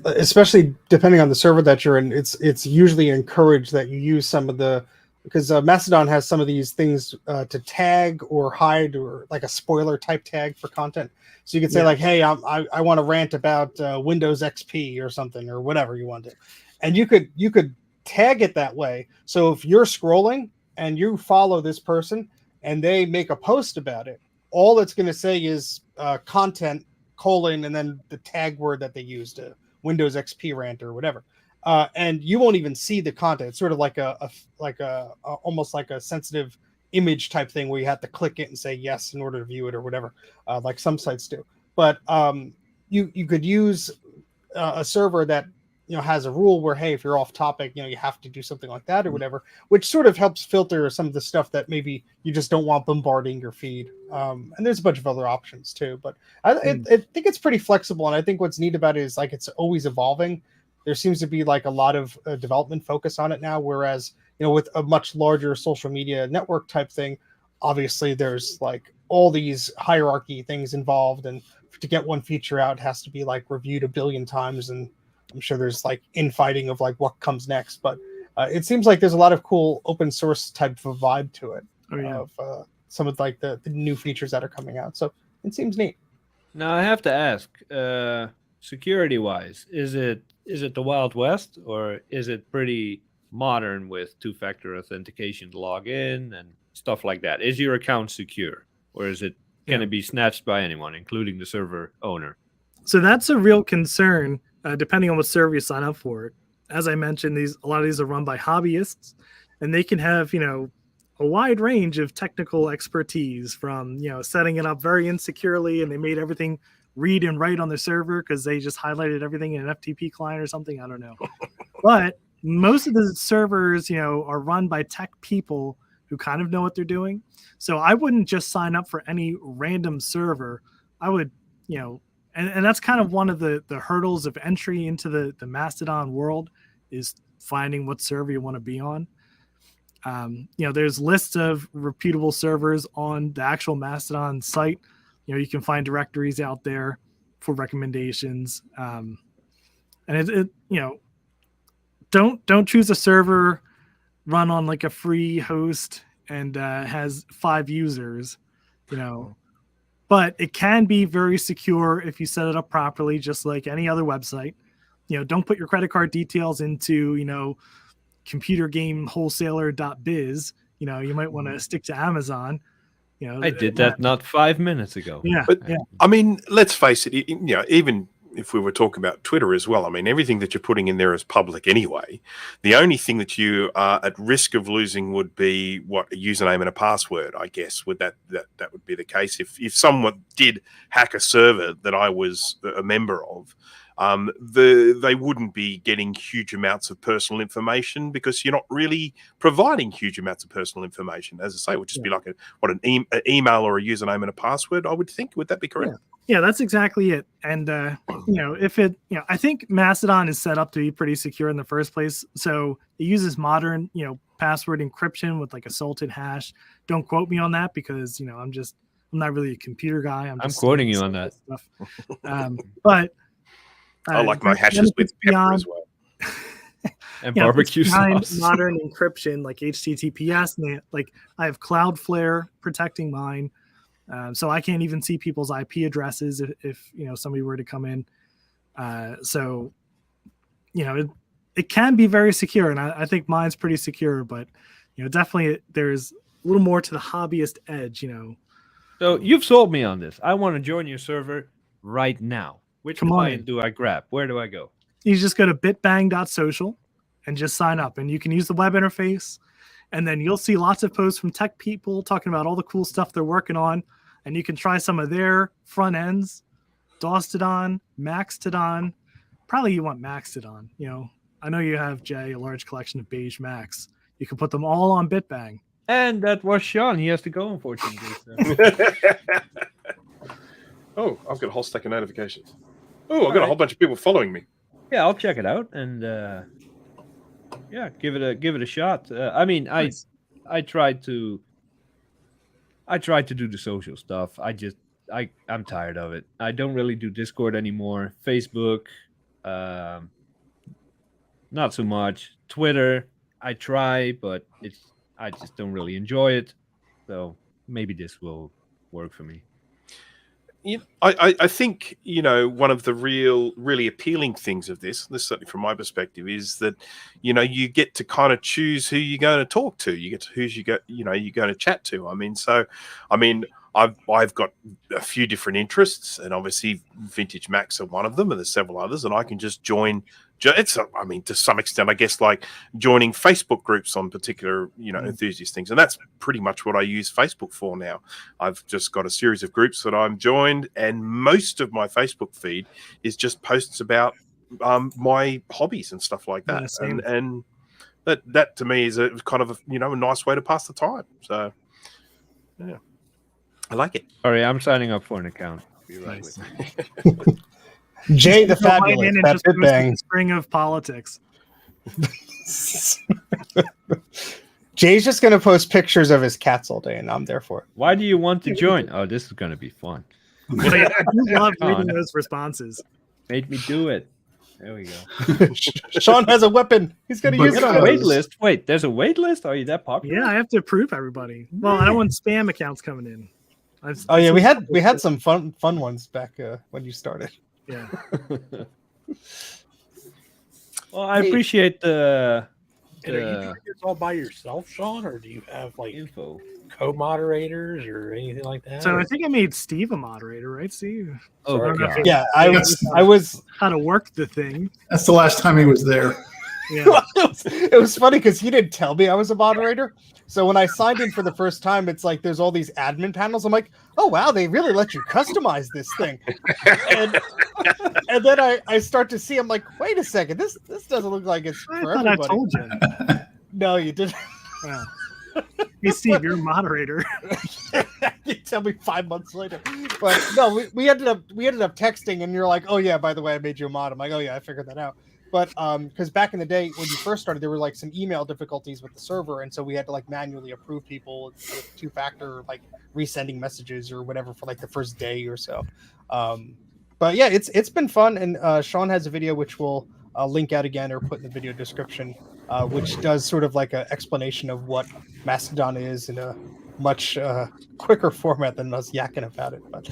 especially depending on the server that you're in, it's usually encouraged that you use some of the, because Mastodon has some of these things to tag or hide, or like a spoiler type tag for content. So you could say like, hey, I want to rant about Windows XP or something, or whatever you want to. And you could tag it that way. So if you're scrolling and you follow this person and they make a post about it, all it's going to say is content : and then the tag word that they used, Windows XP rant or whatever. And you won't even see the content. It's sort of like a almost like a sensitive image type thing where you have to click it and say yes in order to view it or whatever, like some sites do. But you could use a server that has a rule where, hey, if you're off topic, you have to do something like that or whatever, which sort of helps filter some of the stuff that maybe you just don't want bombarding your feed. And there's a bunch of other options too. But I think it's pretty flexible, and I think what's neat about it is like it's always evolving. There seems to be like a lot of development focus on it now, whereas with a much larger social media network type thing, obviously there's like all these hierarchy things involved, and to get one feature out, it has to be like reviewed 1 billion times, and I'm sure there's like infighting of like what comes next. But it seems like there's a lot of cool open source type of vibe to it, of some of like the new features that are coming out. So it seems neat. Now I have to ask, security wise, is it the Wild West, or is it pretty modern with two-factor authentication to log in and stuff like that? Is your account secure, or is it can it be snatched by anyone, including the server owner? So that's a real concern, depending on what server you sign up for. As I mentioned, a lot of these are run by hobbyists, and they can have, a wide range of technical expertise, from, setting it up very insecurely, and they made everything read and write on the server because they just highlighted everything in an FTP client or something. I don't know. But most of the servers, are run by tech people who kind of know what they're doing. So I wouldn't just sign up for any random server. I would, and that's kind of one of the hurdles of entry into the Mastodon world, is finding what server you want to be on. There's lists of reputable servers on the actual Mastodon site. You can find directories out there for recommendations. And don't choose a server run on like a free host and has 5 users, but it can be very secure if you set it up properly, just like any other website. Don't put your credit card details into, computergamewholesaler.biz. You might want to stick to Amazon. I did that not 5 minutes ago. Yeah. But I mean, let's face it, even if we were talking about Twitter as well, I mean, everything that you're putting in there is public anyway. The only thing that you are at risk of losing would be a username and a password, I guess. That would be the case if someone did hack a server that I was a member of. They wouldn't be getting huge amounts of personal information, because you're not really providing huge amounts of personal information. As I say, it would just be like an email or a username and a password, I would think. Would that be correct? Yeah, that's exactly it. And, if it, I think Mastodon is set up to be pretty secure in the first place. So it uses modern, password encryption with like a salted hash. Don't quote me on that, because, I'm not really a computer guy. I'm quoting you on that stuff. But I like my hashes with pepper as well. And barbecue sauce. Modern encryption like HTTPS, and I have Cloudflare protecting mine. So I can't even see people's IP addresses if somebody were to come in. So it can be very secure, and I think mine's pretty secure. But definitely there's a little more to the hobbyist edge. So you've sold me on this. I want to join your server right now. Which client do I grab? Where do I go? You just go to bitbang.social and just sign up, and you can use the web interface. And then you'll see lots of posts from tech people talking about all the cool stuff they're working on. And you can try some of their front ends, Dostodon, Maxtodon. Probably you want Maxtodon. I know you have, Jay, a large collection of beige Macs. You can put them all on Bitbang. And that was Sean. He has to go, unfortunately. So. Oh, I've got a whole stack of notifications. Oh, I've got a whole bunch of people following me. Yeah, I'll check it out and give it a shot. Nice. I tried to do the social stuff. I'm tired of it. I don't really do Discord anymore. Facebook, not so much. Twitter, I try, but I just don't really enjoy it. So maybe this will work for me. I think, one of the really appealing things of this certainly from my perspective, is that, you get to kind of choose who you're going to talk to. You get to you're going to chat to. I've got a few different interests, and obviously vintage Macs are one of them, and there's several others, and I can just join. To some extent, I guess, like joining Facebook groups on particular, enthusiast things. And that's pretty much what I use Facebook for now. I've just got a series of groups that I'm joined, and most of my Facebook feed is just posts about my hobbies and stuff like that. And that to me is a kind of a nice way to pass the time. So, yeah, I like it. Sorry, I'm signing up for an account. Be right Nice. with me. Jay the Fabulous, that Bitbang. Spring of politics. Jay's just going to post pictures of his cats all day, and I'm there for it. Why do you want to join? Oh, this is going to be fun. I love reading those responses. Made me do it. There we go. Sean has a weapon. He's going to use it. On a wait list. Wait, there's a wait list? Are you that popular? Yeah, I have to approve everybody. Well, I don't want spam accounts coming in. We had some fun ones back when you started. Yeah. Well, I appreciate the And are you doing this all by yourself, Sean, or do you have like info. co-moderators or anything like that? So I think I made Steve a moderator, right, Steve? Oh, I don't know if God. you- Yeah, I was. how to work the thing. That's the last time he was there. Yeah. It was funny because he didn't tell me I was a moderator. So when I signed in for the first time, it's like there's all these admin panels. I'm like, oh wow, they really let you customize this thing. And then I start to see. I'm like, wait a second, this doesn't look like it's I for thought I everybody. told you. No, you didn't. Yeah. Hey, Steve, you're a moderator. You tell me 5 months later. But no, we ended up texting, and you're like, oh yeah, by the way, I made you a mod. I'm like, oh yeah, I figured that out. But because back in the day when you first started, there were like some email difficulties with the server, and so we had to like manually approve people with two-factor like resending messages or whatever for like the first day or so. But yeah, it's been fun, and Sean has a video which we'll link out again or put in the video description, which does sort of like an explanation of what Mastodon is in a much quicker format than us yakking about it. But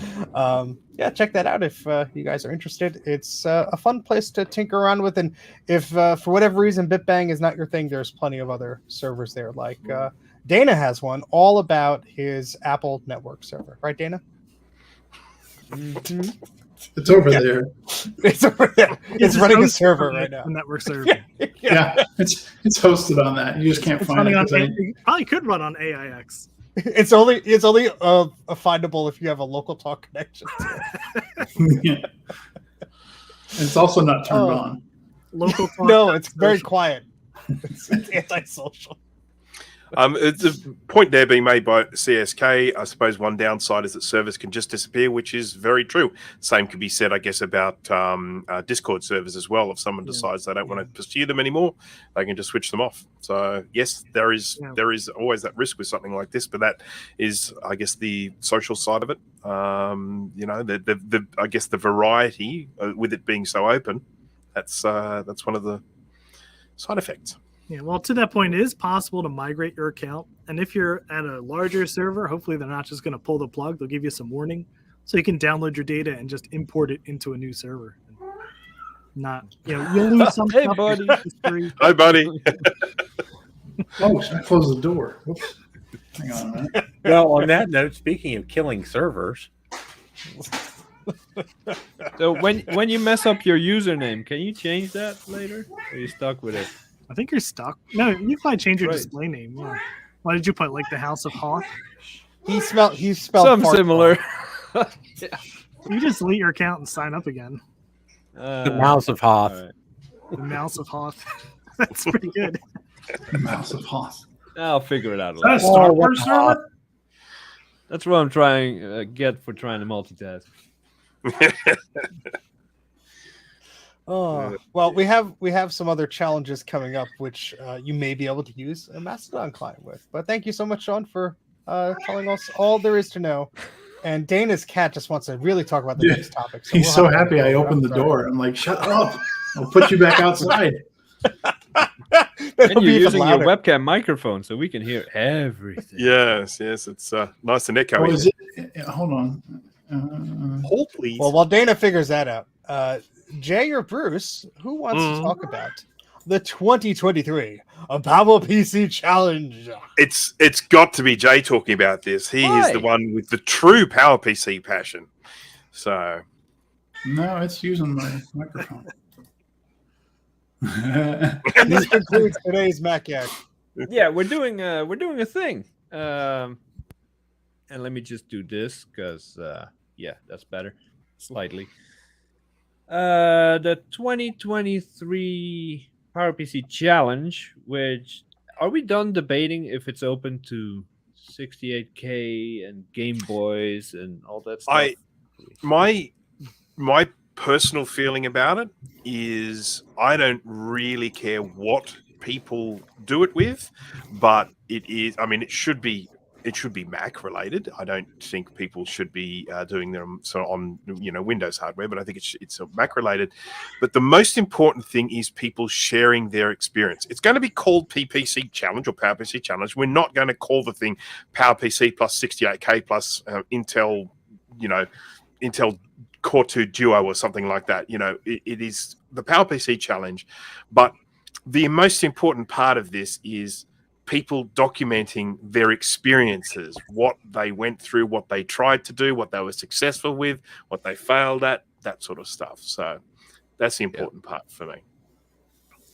yeah, check that out if you guys are interested. It's a fun place to tinker around with, and if for whatever reason BitBang is not your thing, there's plenty of other servers there. Like Dana has one all about his Apple network server, right, Dana? Mm-hmm. It's over there. It's over there. It's running a server right now. A network server. Yeah, it's hosted on that. You just can't It's find it. running on. 'cause I- It probably could run on AIX. It's only findable if you have a local talk connection. Yeah. It's also not turned Oh. on. Local. talk No, it's very social. quiet. It's antisocial. It's a point there being made by CSK. I suppose one downside is that servers can just disappear, which is very true. Same can be said, I guess, about Discord servers as well. If someone decides they don't want to pursue them anymore, they can just switch them off. So yes, there is always that risk with something like this, but that is, I guess, the social side of it. You know, the I guess the variety with it being so open. That's one of the side effects. Yeah, well, to that point, it is possible to migrate your account. And if you're at a larger server, hopefully they're not just going to pull the plug. They'll give you some warning. So you can download your data and just import it into a new server. Not, you'll lose some Hey, stuff. buddy. History. Hi, buddy. Oh, should I close the door? Whoops. Hang on a minute. Well, on that note, speaking of killing servers, So when you mess up your username, can you change that later? Or are you stuck with it? I think you're stuck. No, you can probably change your Right. display name. Yeah. Why did you put like the House of Hoth? He spelled Some fart similar. You just delete your account and sign up again. the Mouse of Hoth. all right. The Mouse of Hoth. That's pretty good. Mouse of Hoth. I'll figure it out. Is that a Later. Star what Wars the server? That's what I'm trying get for trying to multitask. Oh, well, we have some other challenges coming up, which you may be able to use a Mastodon client with. But thank you so much, Sean, for telling us all there is to know. And Dana's cat just wants to really talk about the Yeah. next topic. He's we'll so have to happy go. I opened the I'm sorry. door. I'm like, shut up. I'll put you back outside. That'll And be you're even using your louder. webcam microphone, so we can hear everything. Yes, it's nice and echoey. Oh, is it? Hold on. Hold, please. Well, while Dana figures that out, Jay or Bruce, who wants to talk about the 2023 PowerPC Challenge? It's got to be Jay talking about this. He Why? is the one with the true PowerPC passion. So No, it's using my microphone. And this concludes today's Mac Yak. Yeah, we're doing a thing. And let me just do this because yeah, that's better. Slightly. The 2023 PowerPC Challenge, which are we done debating if it's open to 68K and Game Boys and all that stuff? my personal feeling about it is I don't really care what people do it with, but it is. I mean, it should be Mac related. I don't think people should be doing them on Windows hardware, but I think it's Mac related. But the most important thing is people sharing their experience. It's going to be called PPC Challenge or PowerPC Challenge. We're not going to call the thing PowerPC plus 68K plus Intel Core 2 Duo or something like that. You know, it is the PowerPC challenge. But the most important part of this is people documenting their experiences, what they went through, what they tried to do, what they were successful with, what they failed at, that sort of stuff. So that's the important part for me.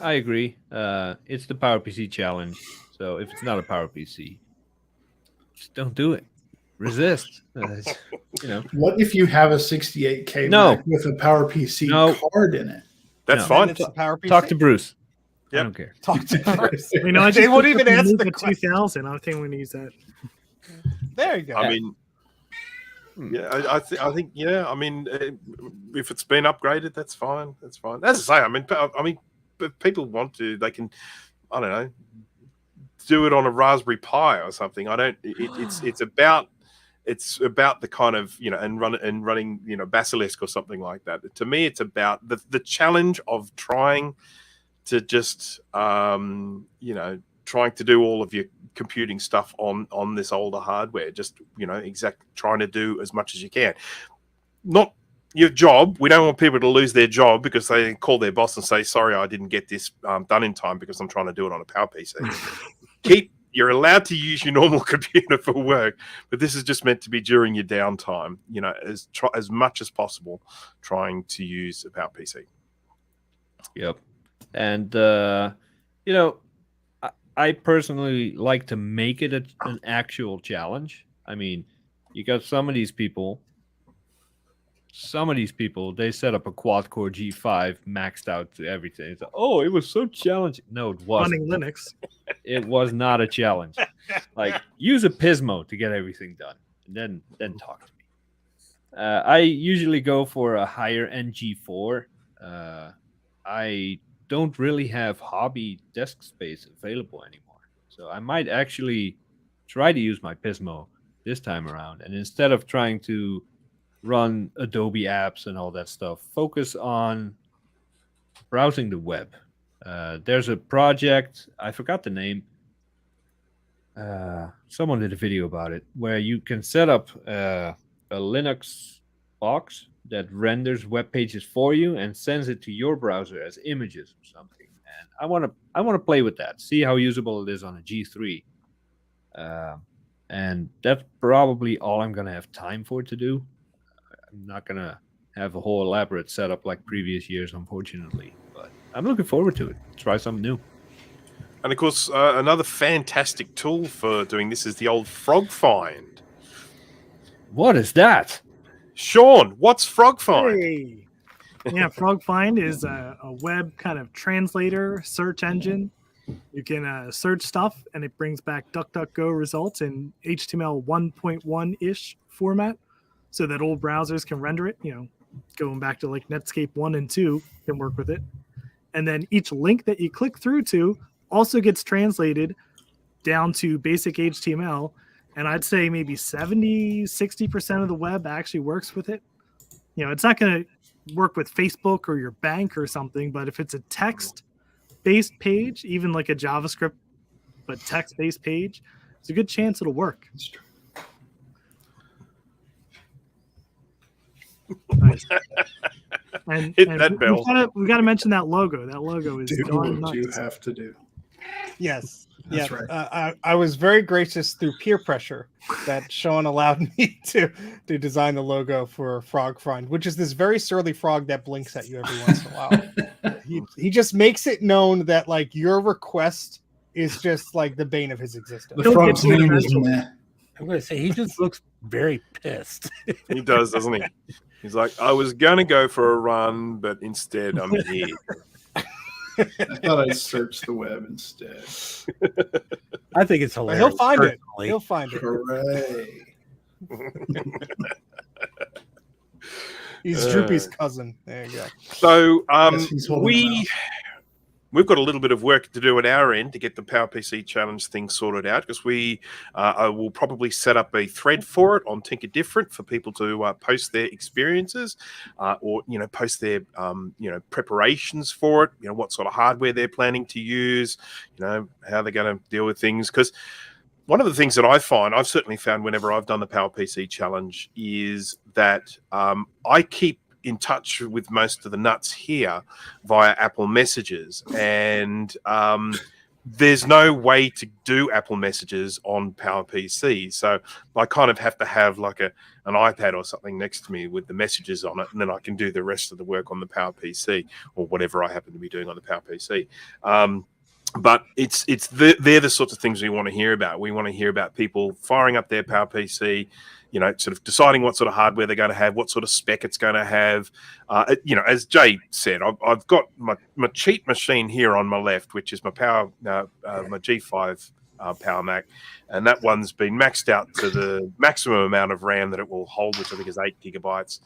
I agree. It's the PowerPC challenge. So if it's not a PowerPC, just don't do it. Resist. You know. What if you have a 68K No. Mac with a PowerPC No. card in it? That's No. fine. It's a PowerPC. Talk to Bruce. Yep. I don't care. Talk to Bruce. You know, I They just won't looked even up answer the the question. 2000. I think we use that. There you go. I mean, yeah, I think, yeah. I mean, if it's been upgraded, that's fine. That's fine. As I say, I mean, if people want to, they can. I don't know, do it on a Raspberry Pi or something. I don't. It's about the kind of, you know, and running, you know, Basilisk or something like that. To me, it's about the challenge of trying to just you know, trying to do all of your computing stuff on this older hardware. Just, you know, trying to do as much as you can. Not your job. We don't want people to lose their job because they call their boss and say, sorry, I didn't get this done in time because I'm trying to do it on a PowerPC. You're allowed to use your normal computer for work, but this is just meant to be during your downtime, you know, as much as possible, trying to use a PowerPC. Yep. And, you know, I personally like to make it an actual challenge. I mean, you got some of these people, they set up a quad-core G5 maxed out to everything. It's like, oh, it was so challenging. No, it wasn't. Running Linux. It was not a challenge. Like, use a Pismo to get everything done, and then talk to me. I usually go for a higher end G4. I don't really have hobby disk space available anymore, so I might actually try to use my Pismo this time around, and instead of trying to run Adobe apps and all that stuff, focus on browsing the web. There's a project, I forgot the name. Someone did a video about it where you can set up a Linux box that renders web pages for you and sends it to your browser as images or something. And I want to play with that, see how usable it is on a G3. And that's probably all I'm gonna have time for to do. I'm not gonna have a whole elaborate setup like previous years, unfortunately. But I'm looking forward to it. Try something new. And of course, another fantastic tool for doing this is the old Frog Find. What is that? Sean, what's Frog Find? Hey. Yeah, Frog Find is a web kind of translator search engine. You can search stuff, and it brings back DuckDuckGo results in HTML 1.1-ish format, so that old browsers can render it. You know, going back to like Netscape 1 and 2 can work with it. And then each link that you click through to also gets translated down to basic HTML. And I'd say maybe 60% of the web actually works with it. You know, it's not going to work with Facebook or your bank or something, but if it's a text-based page, even like a JavaScript, but text-based page, it's a good chance it'll work. That's true. Nice. And, Hit and that bell. we gotta mention that logo. That logo is Do darn what you nice. have to do. Yes. That's Yeah. right. I was very gracious through peer pressure that Sean allowed me to design the logo for Frog Find, which is this very surly frog that blinks at you every once in a while. He just makes it known that like your request is just like the bane of his existence. The He'll frog's get to it name is eventually. meh. I'm going to say he just looks very pissed. He does, doesn't he? He's like, I was going to go for a run, but instead I'm here. I thought I'd search the web instead. I think it's But hilarious. he'll find it. personally. He'll find it. Hooray. He's Droopy's cousin. There you go. So Yes, he's holding them out. we've got a little bit of work to do at our end to get the PowerPC challenge thing sorted out, because we will probably set up a thread for it on Tinker Different for people to post their experiences or, you know, post their, you know, preparations for it, you know, what sort of hardware they're planning to use, you know, how they're going to deal with things. Because one of the things that I've certainly found whenever I've done the PowerPC challenge is that I keep in touch with most of the nuts here via Apple Messages, and there's no way to do Apple Messages on PowerPC, so I kind of have to have like an iPad or something next to me with the messages on it, and then I can do the rest of the work on the PowerPC or whatever I happen to be doing on the PowerPC. But they're the sorts of things we want to hear about. We want to hear about people firing up their PowerPC, sort of deciding what sort of hardware they're going to have, what sort of spec it's going to have. As Jay said, I've got my cheat machine here on my left, which is my my G5 Power Mac, and that one's been maxed out to the maximum amount of RAM that it will hold, which I think is 8 gigabytes.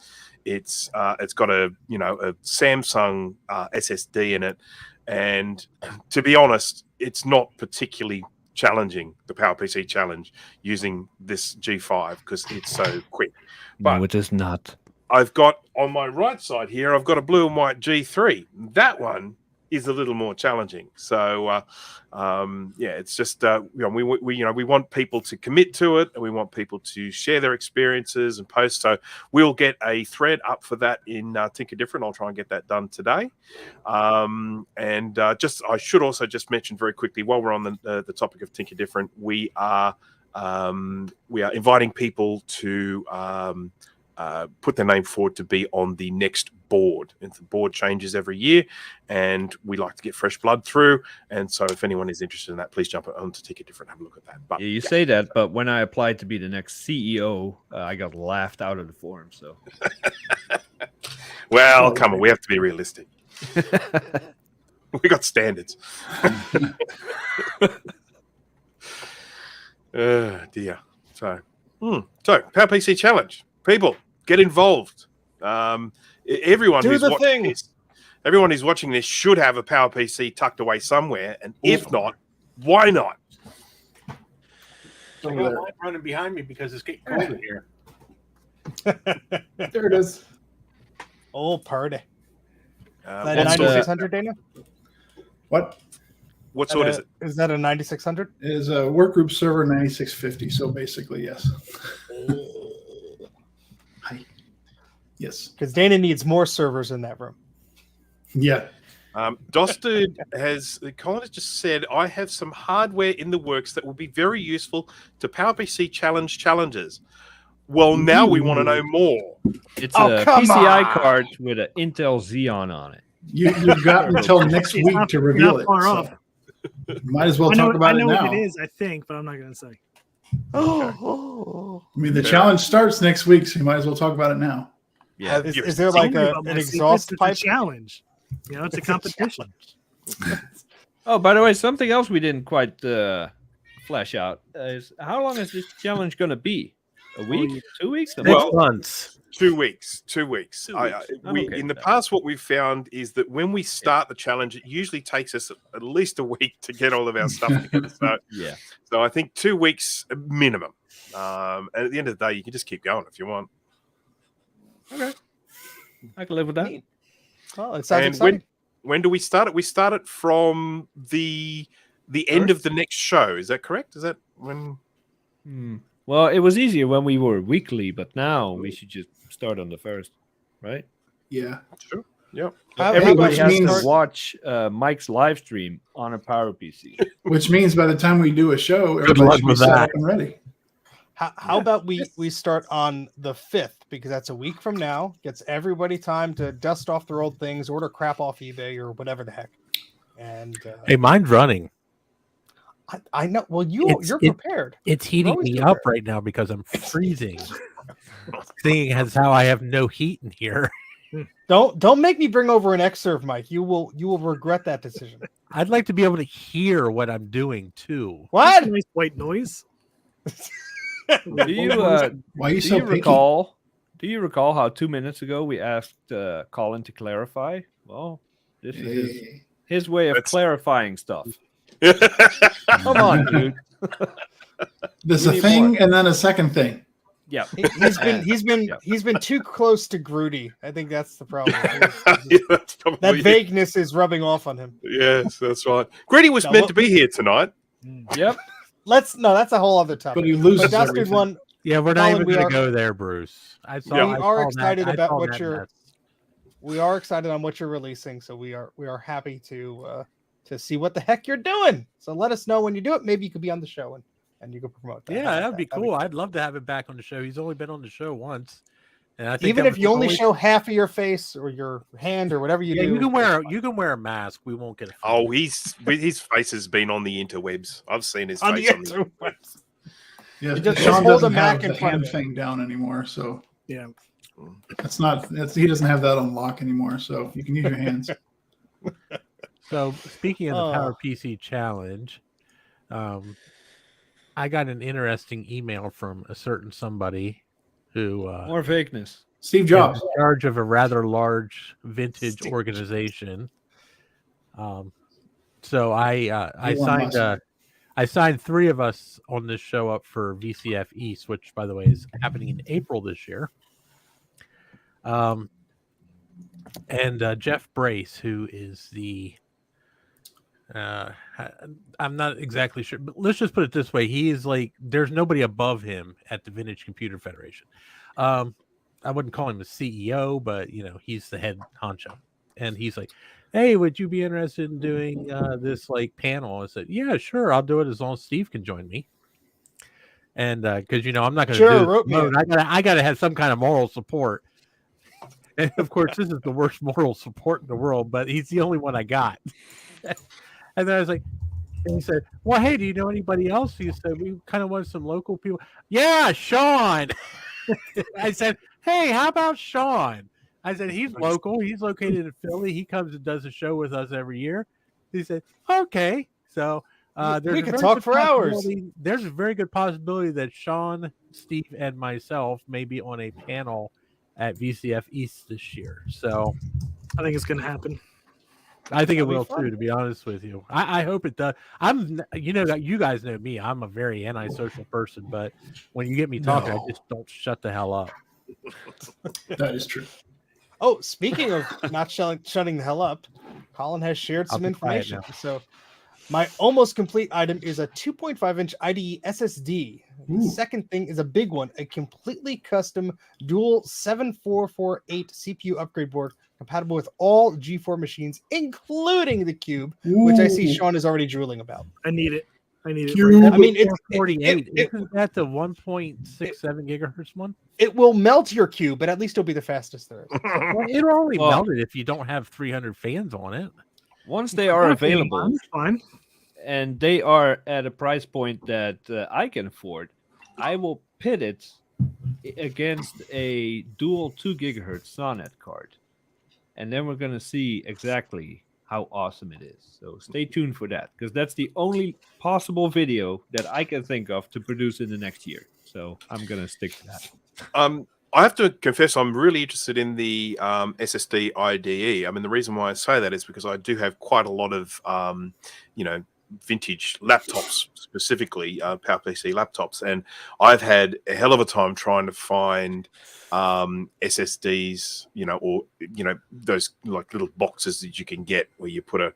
It's got a Samsung SSD in it. And to be honest, it's not particularly challenging, the PowerPC challenge, using this G5 because it's so quick. But no, it is not. I've got on my right side here, I've got a blue and white G3. That one is a little more challenging. So, it's just we want people to commit to it, and we want people to share their experiences and post. So we'll get a thread up for that in Tinker Different. I'll try and get that done today. I should also just mention very quickly, while we're on the topic of Tinker Different, we are inviting people to put their name forward to be on the next board. And the board changes every year, and we like to get fresh blood through. And so if anyone is interested in that, please jump onto Tinker Different, have a look at that. But you say that, but when I applied to be the next CEO, I got laughed out of the forum. So, well, come on, we have to be realistic. We got standards. Dear. So PowerPC challenge. People, get involved. Everyone who's watching this, everyone who's watching this should have a PowerPC tucked away somewhere, and if not, why not? I got a light running behind me because it's getting cold in here. There it is. Oh, party. What That sort- 9600, Dana? What what sort is it? Is that a 9600? is a workgroup server 9650? So basically, yes. Hi. Yes. Because Dana needs more servers in that room. Yeah. Dosted Colin has just said, I have some hardware in the works that will be very useful to PowerPC challengers. Well, now we want to know more. it's Oh, a come PCI on. card with an Intel Xeon on it. You've got until next week to reveal it. far so off. might as well I know, talk about I know it now. what it is, I think, but I'm not going to say. I mean, the challenge starts next week, so you might as well talk about it now. Yeah. Is there like Tell me about an my exhaust secrets. pipe? It's a challenge. It's a competition. Oh, by the way, something else we didn't quite flesh out is how long is this challenge going to be? A week? 2 weeks? A Well, month? months. 2 weeks. 2 weeks. 2 weeks. I'm okay In with the that. past, what we've found is that when we start the challenge, it usually takes us at least a week to get all of our stuff together. Yeah. So I think 2 weeks minimum. And at the end of the day, you can just keep going if you want. Okay. I can live with that. Oh, it sounds And exciting. when do we start it? We start it from the end of the next show. Is that correct? Is that when? Well, it was easier when we were weekly, but now we should just start on the first, right? Yeah. Sure. Yep. Everybody which has means- to watch Mike's live stream on a PowerPC. Which means by the time we do a show, Good everybody luck should be with set that. up and ready. How about we start on the 5th, because that's a week from now. Gets everybody time to dust off their old things, order crap off eBay or whatever the heck. And Hey, mine's running. I know. Well, It's- you're it- prepared. It's heating always me prepared. up right now because I'm freezing. Seeing as how I have no heat in here, Don't make me bring over an Xserve, Mike. You will regret that decision. I'd like to be able to hear what I'm doing too. What? Nice white noise. Do you Why are you do so you picky? recall? Do you recall how 2 minutes ago we asked Colin to clarify? Well, this is his way of That's- clarifying stuff. Come on, dude. There's We a need thing more. and then a second thing. Yeah. He's been too close to Grudy. I think that's the problem. Yeah, that's probably That it. vagueness is rubbing off on him. Yes, that's right. Grady was Now, meant what- to be here tonight. Yep. That's a whole other topic. But he loses But Dusted everything. one, Yeah, we're not Colin, even we going are- to go there, Bruce. I saw. Yeah. we I are saw excited that, I about saw what that you're. mess. We are excited on what you're releasing, so we are happy to see what the heck you're doing. So let us know when you do it. Maybe you could be on the show and you could promote that. How Yeah, about that'd be that? cool. I'd love to have him back on the show. He's only been on the show once, and I think Even that if was you the only show half of your face or your hand or whatever you Yeah, do. you can wear a mask. We won't get offended. Oh, his face has been on the interwebs. I've seen his On face the on the interwebs. interwebs. Yeah, Just Sean hold a doesn't Mac have in the front of hand it. thing down anymore, so Yeah. he doesn't have that on lock anymore. So you can use your hands. So speaking of the Oh. PowerPC challenge, I got an interesting email from a certain somebody who More vagueness. Steve is Jobs. in charge of a rather large vintage organization. So I Elon Musk. signed 3 of us on this show up for VCF East, which by the way is happening in April this year. And Jeff Brace, who is the I'm not exactly sure, but let's just put it this way: he is like there's nobody above him at the Vintage Computer Federation. I wouldn't call him the CEO, but he's the head honcho, and he's like, "Hey, would you be interested in doing this like panel?" I said, "Yeah, sure, I'll do it as long as Steve can join me." And because I'm not going to do wrote this me alone. I gotta have some kind of moral support. And of course, this is the worst moral support in the world, but he's the only one I got. And then I was like, and he said, "Well, hey, do you know anybody else?" He said, "We kind of want some local people." Yeah, Sean. I said, "Hey, how about Sean?" I said, "He's local. He's located in Philly. He comes and does a show with us every year." He said, "Okay." So We could talk for hours. There's a very good possibility that Sean, Steve, and myself may be on a panel at VCF East this year. So I think it's going to happen. I think That'll it be will fun. too, to be honest with you. I hope it does. You guys know me. I'm a very antisocial person, but when you get me talking, I No. just don't shut the hell up. That is true. Oh, speaking of not shutting the hell up, Colin has shared I'll some be quiet information. now. So my almost complete item is a 2.5-inch IDE SSD. The Ooh. second thing is a big one, a completely custom dual 7448 CPU upgrade board compatible with all G4 machines, including the Cube, which I see Ooh. Sean is already drooling about. I need it. Cube. I mean, it's 48. it, Isn't that the 1.67 gigahertz one? it will melt your Cube, but at least it'll be the fastest there is. Well, it'll only Well- melt it if you don't have 300 fans on it. Once they are available It's fine. and they are at a price point that I can afford, I will pit it against a dual 2 gigahertz Sonnet card. And then we're going to see exactly how awesome it is. So stay tuned for that, because that's the only possible video that I can think of to produce in the next year. So I'm going to stick to that. I have to confess, I'm really interested in the SSD IDE. I mean, the reason why I say that is because I do have quite a lot of, vintage laptops, specifically PowerPC laptops, and I've had a hell of a time trying to find SSDs, or those like little boxes that you can get where you put a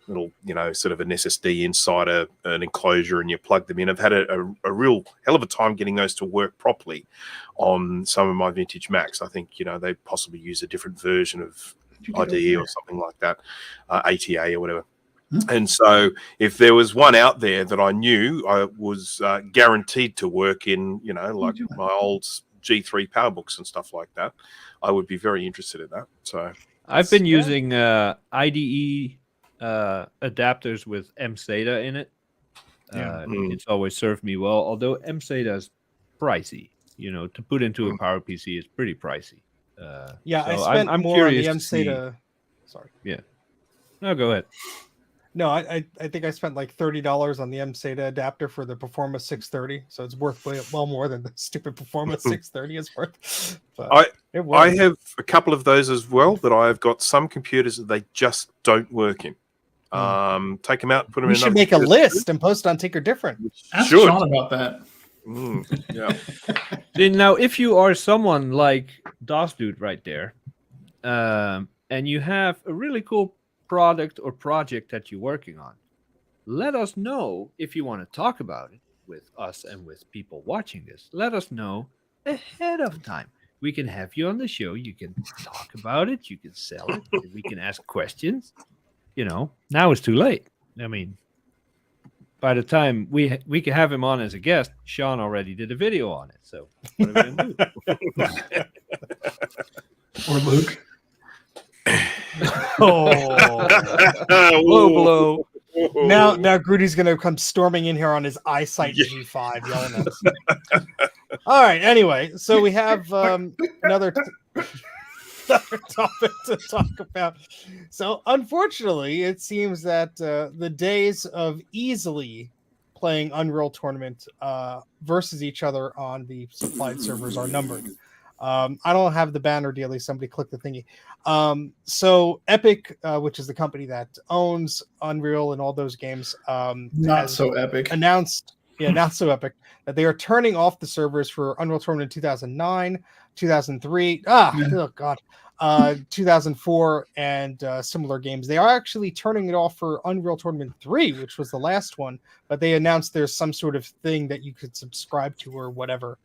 little, sort of an SSD inside an enclosure and you plug them in. I've had a real hell of a time getting those to work properly on some of my vintage Macs. I think, they possibly use a different version of IDE or something like that, ATA or whatever. And so if there was one out there that I knew I was guaranteed to work in, like my old G3 PowerBooks and stuff like that, I would be very interested in that. So I've been using IDE adapters with MSATA in it. It's always served me well, although MSATA is pricey. To put into a PowerPC is pretty pricey. Yeah, I so spent I'm more on the curious to see- MSATA. Sorry. No, go ahead. No, I think I spent like $30 on the MSATA adapter for the Performa 630, so it's worth well more than the stupid Performa 630 is worth. But I have a couple of those as well, that I've got some computers that they just don't work in. Take them out, put them We in. should make a list and post on Tinker Different. Ask Should. Sean about that. Yeah. Then now, if you are someone like DOS Dude right there, and you have a really cool product or project that you're working on, let us know if you want to talk about it, with us and with people watching this, let us know ahead of time. We can have you on the show. You can talk about it. You can sell it. We can ask questions. Now it's too late. I mean, by the time we can have him on as a guest, Sean already did a video on it. So what are we going to do? Or Luke. Blow. Now Grudy's gonna come storming in here on his eyesight G5 yelling at us. All right. Anyway, so we have another topic to talk about. So unfortunately, it seems that the days of easily playing Unreal Tournament versus each other on the supplied servers are numbered. I don't have the banner daily. Somebody click the thingy. So Epic, which is the company that owns Unreal and all those games, Not so epic. announced, not so epic, that they are turning off the servers for Unreal Tournament 2009, 2003. Oh God. 2004 and similar games. They are actually turning it off for Unreal Tournament 3, which was the last one, but they announced there's some sort of thing that you could subscribe to or whatever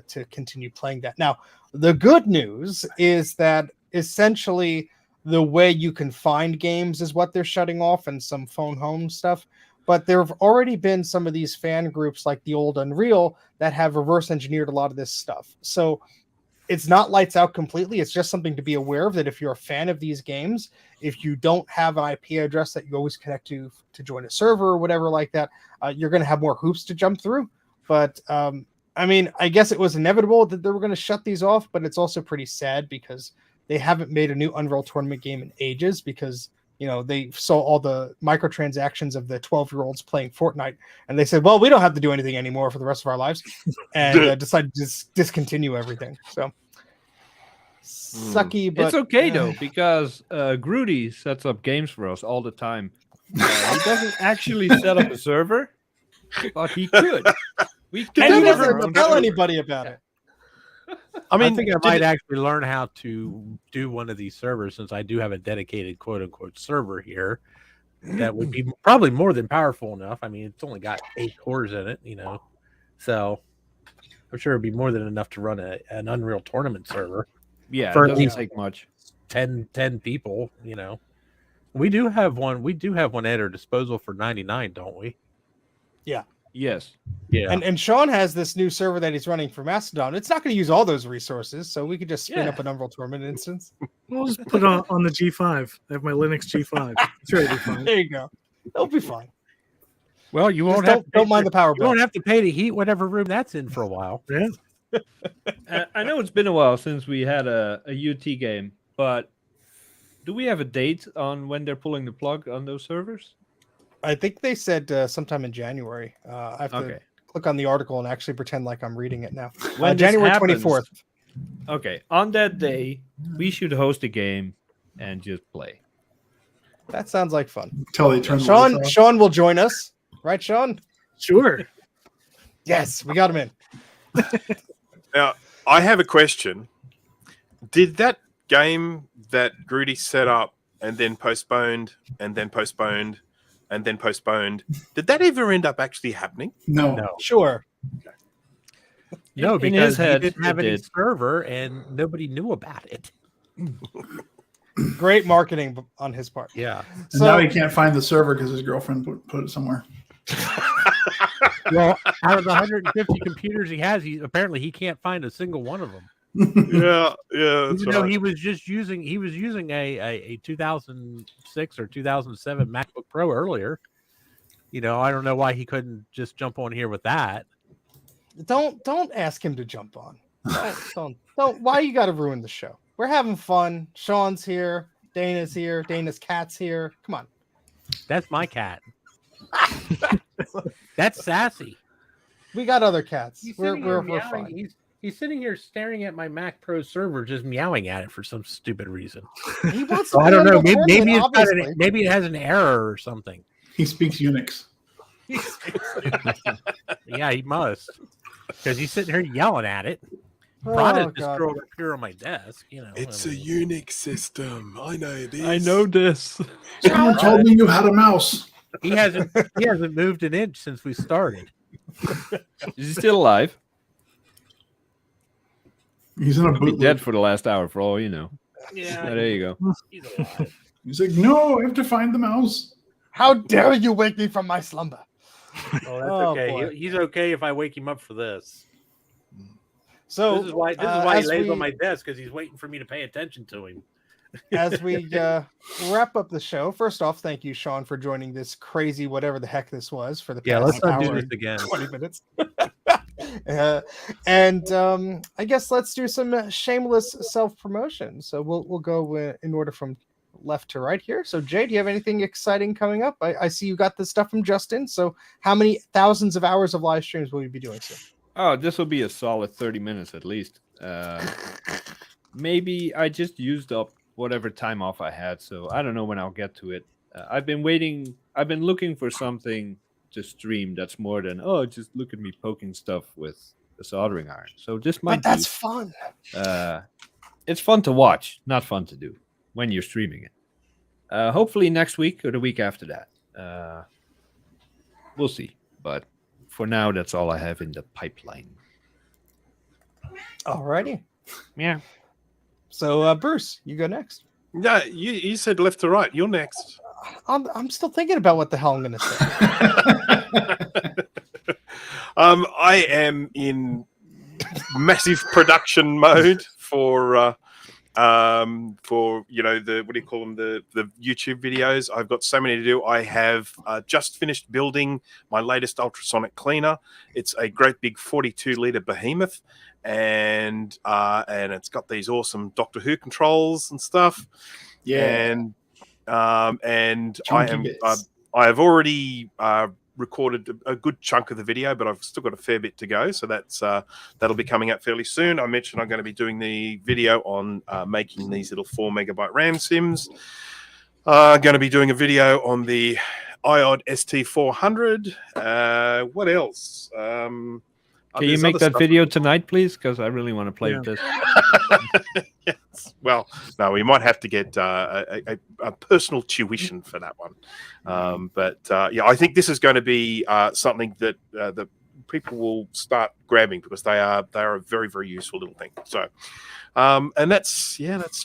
to continue playing that. Now, the good news is that essentially the way you can find games is what they're shutting off and some phone home stuff. But there have already been some of these fan groups like the old Unreal that have reverse engineered a lot of this stuff. So it's not lights out completely. It's just something to be aware of, that if you're a fan of these games, if you don't have an IP address that you always connect to join a server or whatever like that, you're going to have more hoops to jump through. But I mean, I guess it was inevitable that they were going to shut these off, but it's also pretty sad because they haven't made a new Unreal Tournament game in ages because, they saw all the microtransactions of the 12-year-olds playing Fortnite, and they said, well, we don't have to do anything anymore for the rest of our lives, and decided to discontinue everything. So sucky, but it's okay though, because Grudy sets up games for us all the time. He doesn't actually set up a server, but he could. We and can he never doesn't tell anybody about it. I think I might actually learn how to do one of these servers, since I do have a dedicated quote unquote server here that would be probably more than powerful enough. I mean, it's only got 8 cores in it, so I'm sure it'd be more than enough to run an Unreal Tournament server. Yeah, for it at doesn't least take much. 10 people, We do have one. We do have one at our disposal for 99, don't we? Yeah. Yes. Yeah. And Sean has this new server that he's running for Mastodon. It's not going to use all those resources, so we could just spin up an Unreal Tournament instance. We'll just put it on the G5. I have my Linux G5. It's ready to be fine. There you go. It'll be fine. Well, you won't Just don't mind the power You bill. won't have to pay to heat whatever room that's in for a while. Yeah. I know it's been a while since we had a UT game, but do we have a date on when they're pulling the plug on those servers? I think they said sometime in January. I have to click on the article and actually pretend like I'm reading it now. When this January happens- 24th. Okay, on that day, we should host a game and just play. That sounds like fun. Until they turn the lights off. Sean will join us. Right, Sean? Sure. Yes, we got him in. Now, I have a question. Did that game that Grudy set up and then postponed and then postponed and then postponed, did that ever end up actually happening? No. Sure. No, In because his head, he didn't have it any did. server and nobody knew about it. Great marketing on his part. Yeah. And now he can't find the server because his girlfriend put it somewhere. Well, out of the 150 computers he has, apparently he can't find a single one of them. Yeah, that's Even though right. he was using a 2006 or 2007 MacBook Pro earlier. I don't know why he couldn't just jump on here with that. Don't ask him to jump on. Don't. Why you got to ruin the show? We're having fun. Sean's here. Dana's here. Dana's cat's here. Come on. That's my cat. That's Sassy. We got other cats. He's We're sitting here we're meowing. fine. He's sitting here staring at my Mac Pro server, just meowing at it for some stupid reason. He wants to So I be don't know. on the Maybe tournament, obviously. maybe it has an error or something. He speaks Unix. Yeah, he must, because he's sitting here yelling at it. Oh, Prada's just God. scrolled up here on my desk. It's a Unix system. I know this. I know this. Someone told me you had a mouse. He hasn't moved an inch since we started. Is he still alive? He's in a Could be bootleg. dead for the last hour, for all you know. Yeah, Oh, there you go. he's alive. He's like, no, I have to find the mouse. How dare you wake me from my slumber? Oh, that's Oh, okay. boy. He's okay if I wake him up for this. So This is why he lays on my desk, because he's waiting for me to pay attention to him. as we wrap up the show, first off, thank you, Sean, for joining this crazy whatever the heck this was for the Yeah, past let's not do hour this and again. 20 minutes. And I guess let's do some shameless self-promotion. So we'll go in order from left to right here. So Jay, do you have anything exciting coming up? I see you got the stuff from Justin. So how many thousands of hours of live streams will you be doing soon? Oh, this will be a solid 30 minutes at least. Maybe I just used up whatever time off I had, so I don't know when I'll get to it. I've been waiting. I've been looking for something to stream that's more than, oh, just look at me poking stuff with a soldering iron. So just But that's fun. it's fun to watch, not fun to do when you're streaming it. Hopefully next week or the week after that. We'll see. But for now, that's all I have in the pipeline. Alrighty. Yeah. So Bruce, you go next. No, you said left to right. You're next. I'm still thinking about what the hell I'm going to say. I am in massive production mode for the what do you call them, the YouTube videos. I've got so many to do. I have just finished building my latest ultrasonic cleaner. It's a great big 42-liter behemoth, and it's got these awesome Doctor Who controls and stuff. Yeah. And Chunky I have already recorded a good chunk of the video, but I've still got a fair bit to go. So that'll be coming out fairly soon. I mentioned I'm going to be doing the video on making these little 4 megabyte RAM sims. Going to be doing a video on the IOD ST400. What else? Can you make that video tonight, please? Because I really want to play with this. Yes. Well, no, we might have to get a personal tuition for that one. But I think this is going to be something that that people will start grabbing, because they are a very, very useful little thing. So, and that's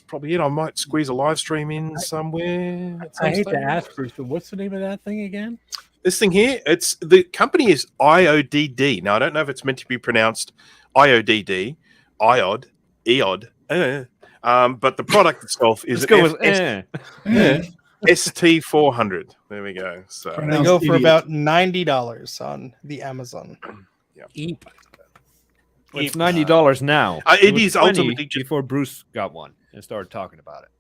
probably it. I might squeeze a live stream in somewhere. I hate to ask, Bruce, but what's the name of that thing again? This thing here, the company is IODD. Now, I don't know if it's meant to be pronounced IODD, IOD, EOD, but the product itself is ST400. There we go. So They go for about $90 on the Amazon. Eep. Well, it's $90 now. It was is 20 ultimately just, before Bruce got one and started talking about it.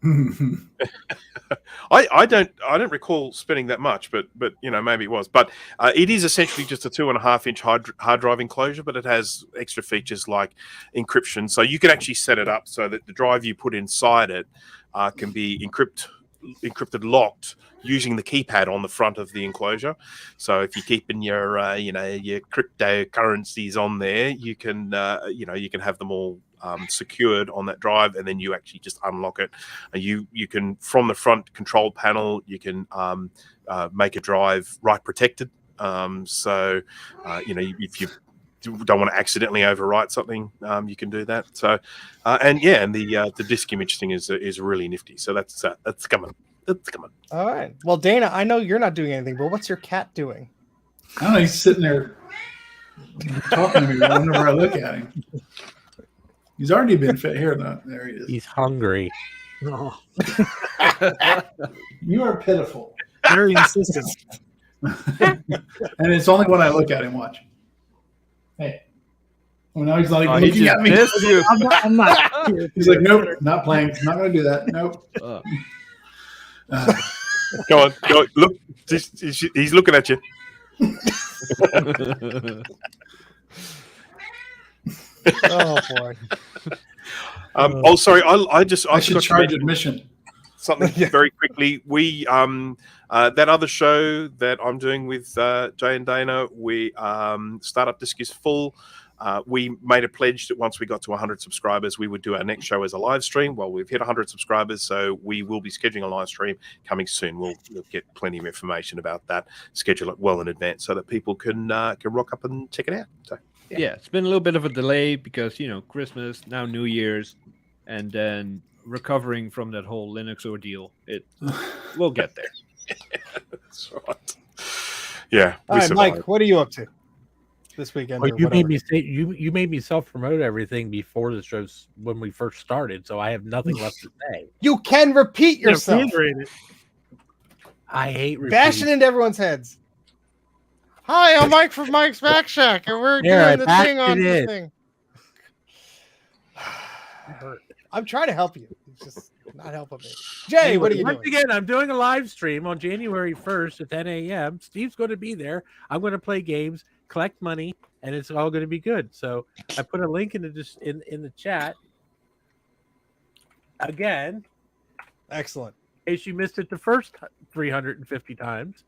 I don't recall spending that much, but maybe it was. But it is essentially just a 2.5-inch hard drive enclosure, but it has extra features like encryption. So you can actually set it up so that the drive you put inside it can be encrypted locked using the keypad on the front of the enclosure. So if you're keeping your your cryptocurrencies on there, you can have them all secured on that drive, and then you actually just unlock it. You can, from the front control panel, you can make a drive write protected. So if you don't want to accidentally overwrite something, you can do that. So and the disk image thing is really nifty. So that's coming. That's coming. All right. Well, Dana, I know you're not doing anything, but what's your cat doing? I don't know. He's sitting there talking to me whenever I look at him. He's already been fed. Here, there he is. He's hungry. Oh, You are pitiful. very insistent. And it's only when I look at him. Watch. Hey. Well, now he's not even looking at me. I'm not. He's like, nope, not playing. Not going to do that. Nope. Go on. Look, he's looking at you. Oh boy. Sorry. I should charge admission. Something very quickly. We that other show that I'm doing with Jay and Dana, we Startup Disc is full. We made a pledge that once we got to 100 subscribers, we would do our next show as a live stream. Well, we've hit 100 subscribers, so we will be scheduling a live stream coming soon. We'll get plenty of information about that, schedule it well in advance so that people can rock up and check it out. So, Yeah, it's been a little bit of a delay because, Christmas, now New Year's, and then recovering from that whole Linux ordeal. We'll get there. That's right. Yeah. All right, Mike, what are you up to this weekend? Well, or you whatever? made me say you made me self-promote everything before the shows when we first started, so I have nothing left to say. You can repeat Yeah, yourself. reiterate it. I hate Bashing repeating. into everyone's heads. Hi, I'm Mike from Mike's Back Shack, and we're There, doing the I thing on backed it the in. thing. I'm trying to help you. It's just not helping me. Jay, what are you Once doing? again, I'm doing a live stream on January 1st at 10 a.m. Steve's going to be there. I'm going to play games, collect money, and it's all going to be good. So I put a link in the chat. Again, Excellent. in case you missed it the first 350 times.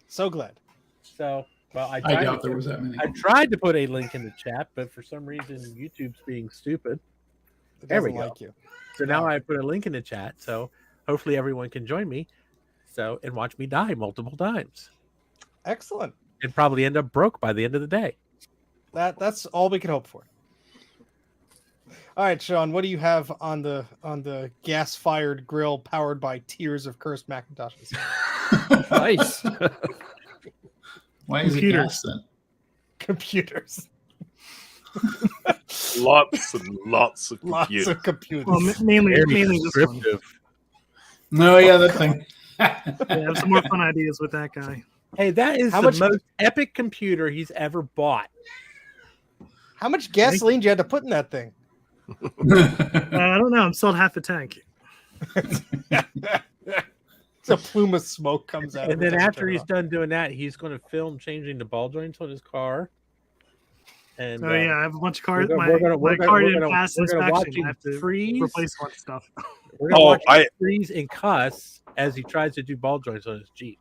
So glad. So, well, I doubt there was that many. I tried to put a link in the chat, but for some reason YouTube's being stupid. It There we doesn't go. like you. So now I put a link in the chat. So hopefully everyone can join me. So and watch me die multiple times. Excellent. And probably end up broke by the end of the day. That's all we can hope for. All right, Sean, what do you have on the gas-fired grill powered by tears of cursed Macintoshes? Nice. Why is it Computers. gas then? Computers. Lots and lots of Lots computers. of computers. Well, mainly this one. descriptive. No, yeah, that thing. Yeah, I have some more fun ideas with that guy. Hey, that is How the much- most epic computer he's ever bought. How much gasoline do you have to put in that thing? I don't know. I'm still at half the tank. A plume of smoke comes out. And every then time you after turn it he's on. done doing that, he's going to film changing the ball joints on his car. And Oh yeah, I have a bunch of cars. we're My gonna car didn't watch pass him inspection. I have to freeze. replace a bunch of stuff. We're gonna Oh, watch him freeze and cuss as he tries to do ball joints on his Jeep.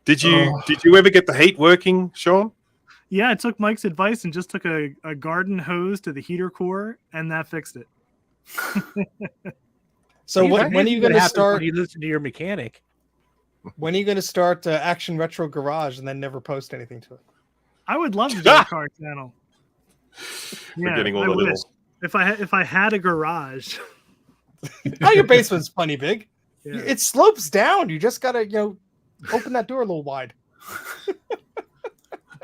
Did you ever get the heat working, Sean? Yeah, I took Mike's advice and just took a garden hose to the heater core, and that fixed it. So when are you going to start? When you listen to your mechanic? When are you going to start Action Retro Garage and then never post anything to it? I would love to do a car channel. We're getting all I the wish. little. If I had a garage. Oh, your basement's plenty big. Yeah. It slopes down. You just gotta, open that door a little wide.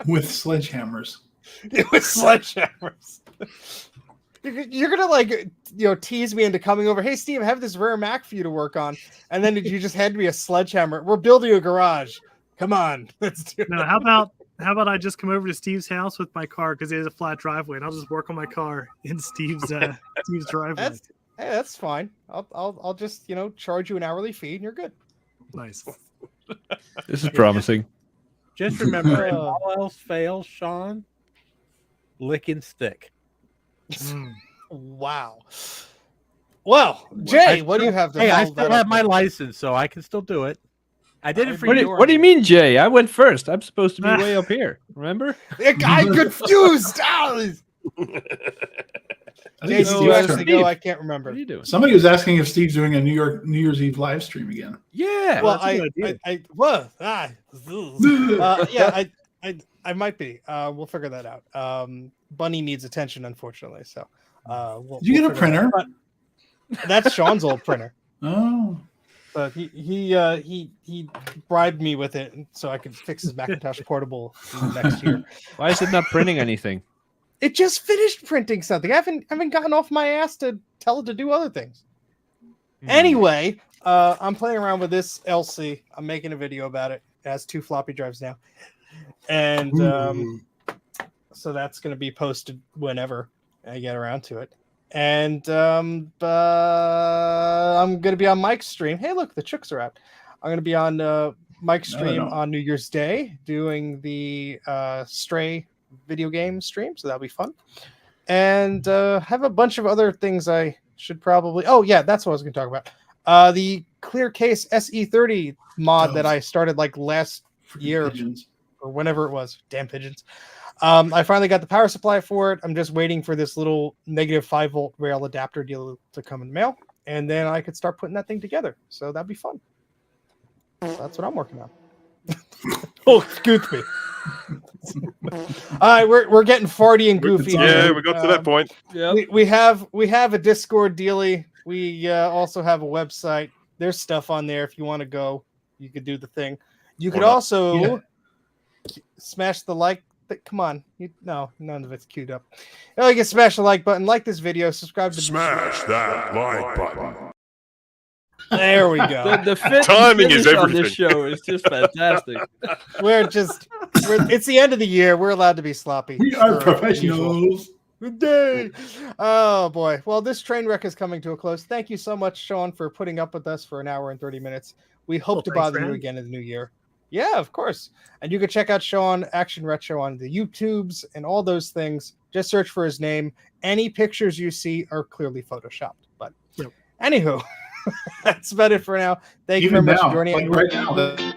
With sledgehammers. With sledgehammers. You're gonna tease me into coming over. Hey, Steve, I have this rare Mac for you to work on, and then you just hand me a sledgehammer. We're building a garage. Come on, let's do it. No, how about I just come over to Steve's house with my car because he has a flat driveway, and I'll just work on my car in Steve's driveway. That's fine. I'll just charge you an hourly fee, and you're good. Nice. This is promising. Just remember, if Uh. all else fails, Sean, lick and stick. Mm. Wow. Well, Jay, what do you have to? Hey, I follow still that have up my with? license, so I can still do it. I did it for What you. do you mean, Jay? I went first. I'm supposed to be way up here. Remember? I'm confused. I Jay, think it's did No, you Steve's actually turn. go? I can't remember. What are you doing? Somebody was asking if Steve's doing a New Year's Eve live stream again. Yeah. Well, that's a good idea. I might be. We'll figure that out. Bunny needs attention, unfortunately. So, Did you get a printer? That's Sean's old printer. Oh, But he bribed me with it so I could fix his Macintosh portable next year. Why is it not printing anything? It just finished printing something. I haven't gotten off my ass to tell it to do other things. Anyway, I'm playing around with this LC. I'm making a video about it. It has 2 floppy drives now, and so that's going to be posted whenever I get around to it. And I'm going to be on Mike's stream. Hey, look, the chooks are out. I'm going to be on Mike's stream on New Year's Day doing the Stray video game stream, so that'll be fun. And have a bunch of other things I should probably... Oh, yeah, that's what I was going to talk about. The Clear Case SE30 mod that I started last year pigeons. or whenever it was. Damn pigeons. I finally got the power supply for it. I'm just waiting for this little negative 5-volt rail adapter deal to come in the mail, and then I could start putting that thing together. So that'd be fun. So that's what I'm working on. Oh, excuse me. All right, we're getting farty and goofy. Yeah, we got to that point. Yeah. We have a Discord dealie. We also have a website. There's stuff on there if you want to go. You could do the thing. You could also smash the like. Come on, no, none of it's queued up. You can smash the like button, like this video, subscribe to Smash that like button. There we go. The fit Timing and is finish on everything. this show is just fantastic. It's the end of the year. We're allowed to be sloppy. We are per professionals. usual. Good day. Oh boy. Well, this train wreck is coming to a close. Thank you so much, Sean, for putting up with us for an hour and 30 minutes. We hope to thanks bother for you having again in the new year. Yeah, of course. And you can check out Sean Action Retro on the YouTubes and all those things. Just search for his name. Any pictures you see are clearly photoshopped. But anywho, that's about it for now. Thank you very much for joining. Like right now.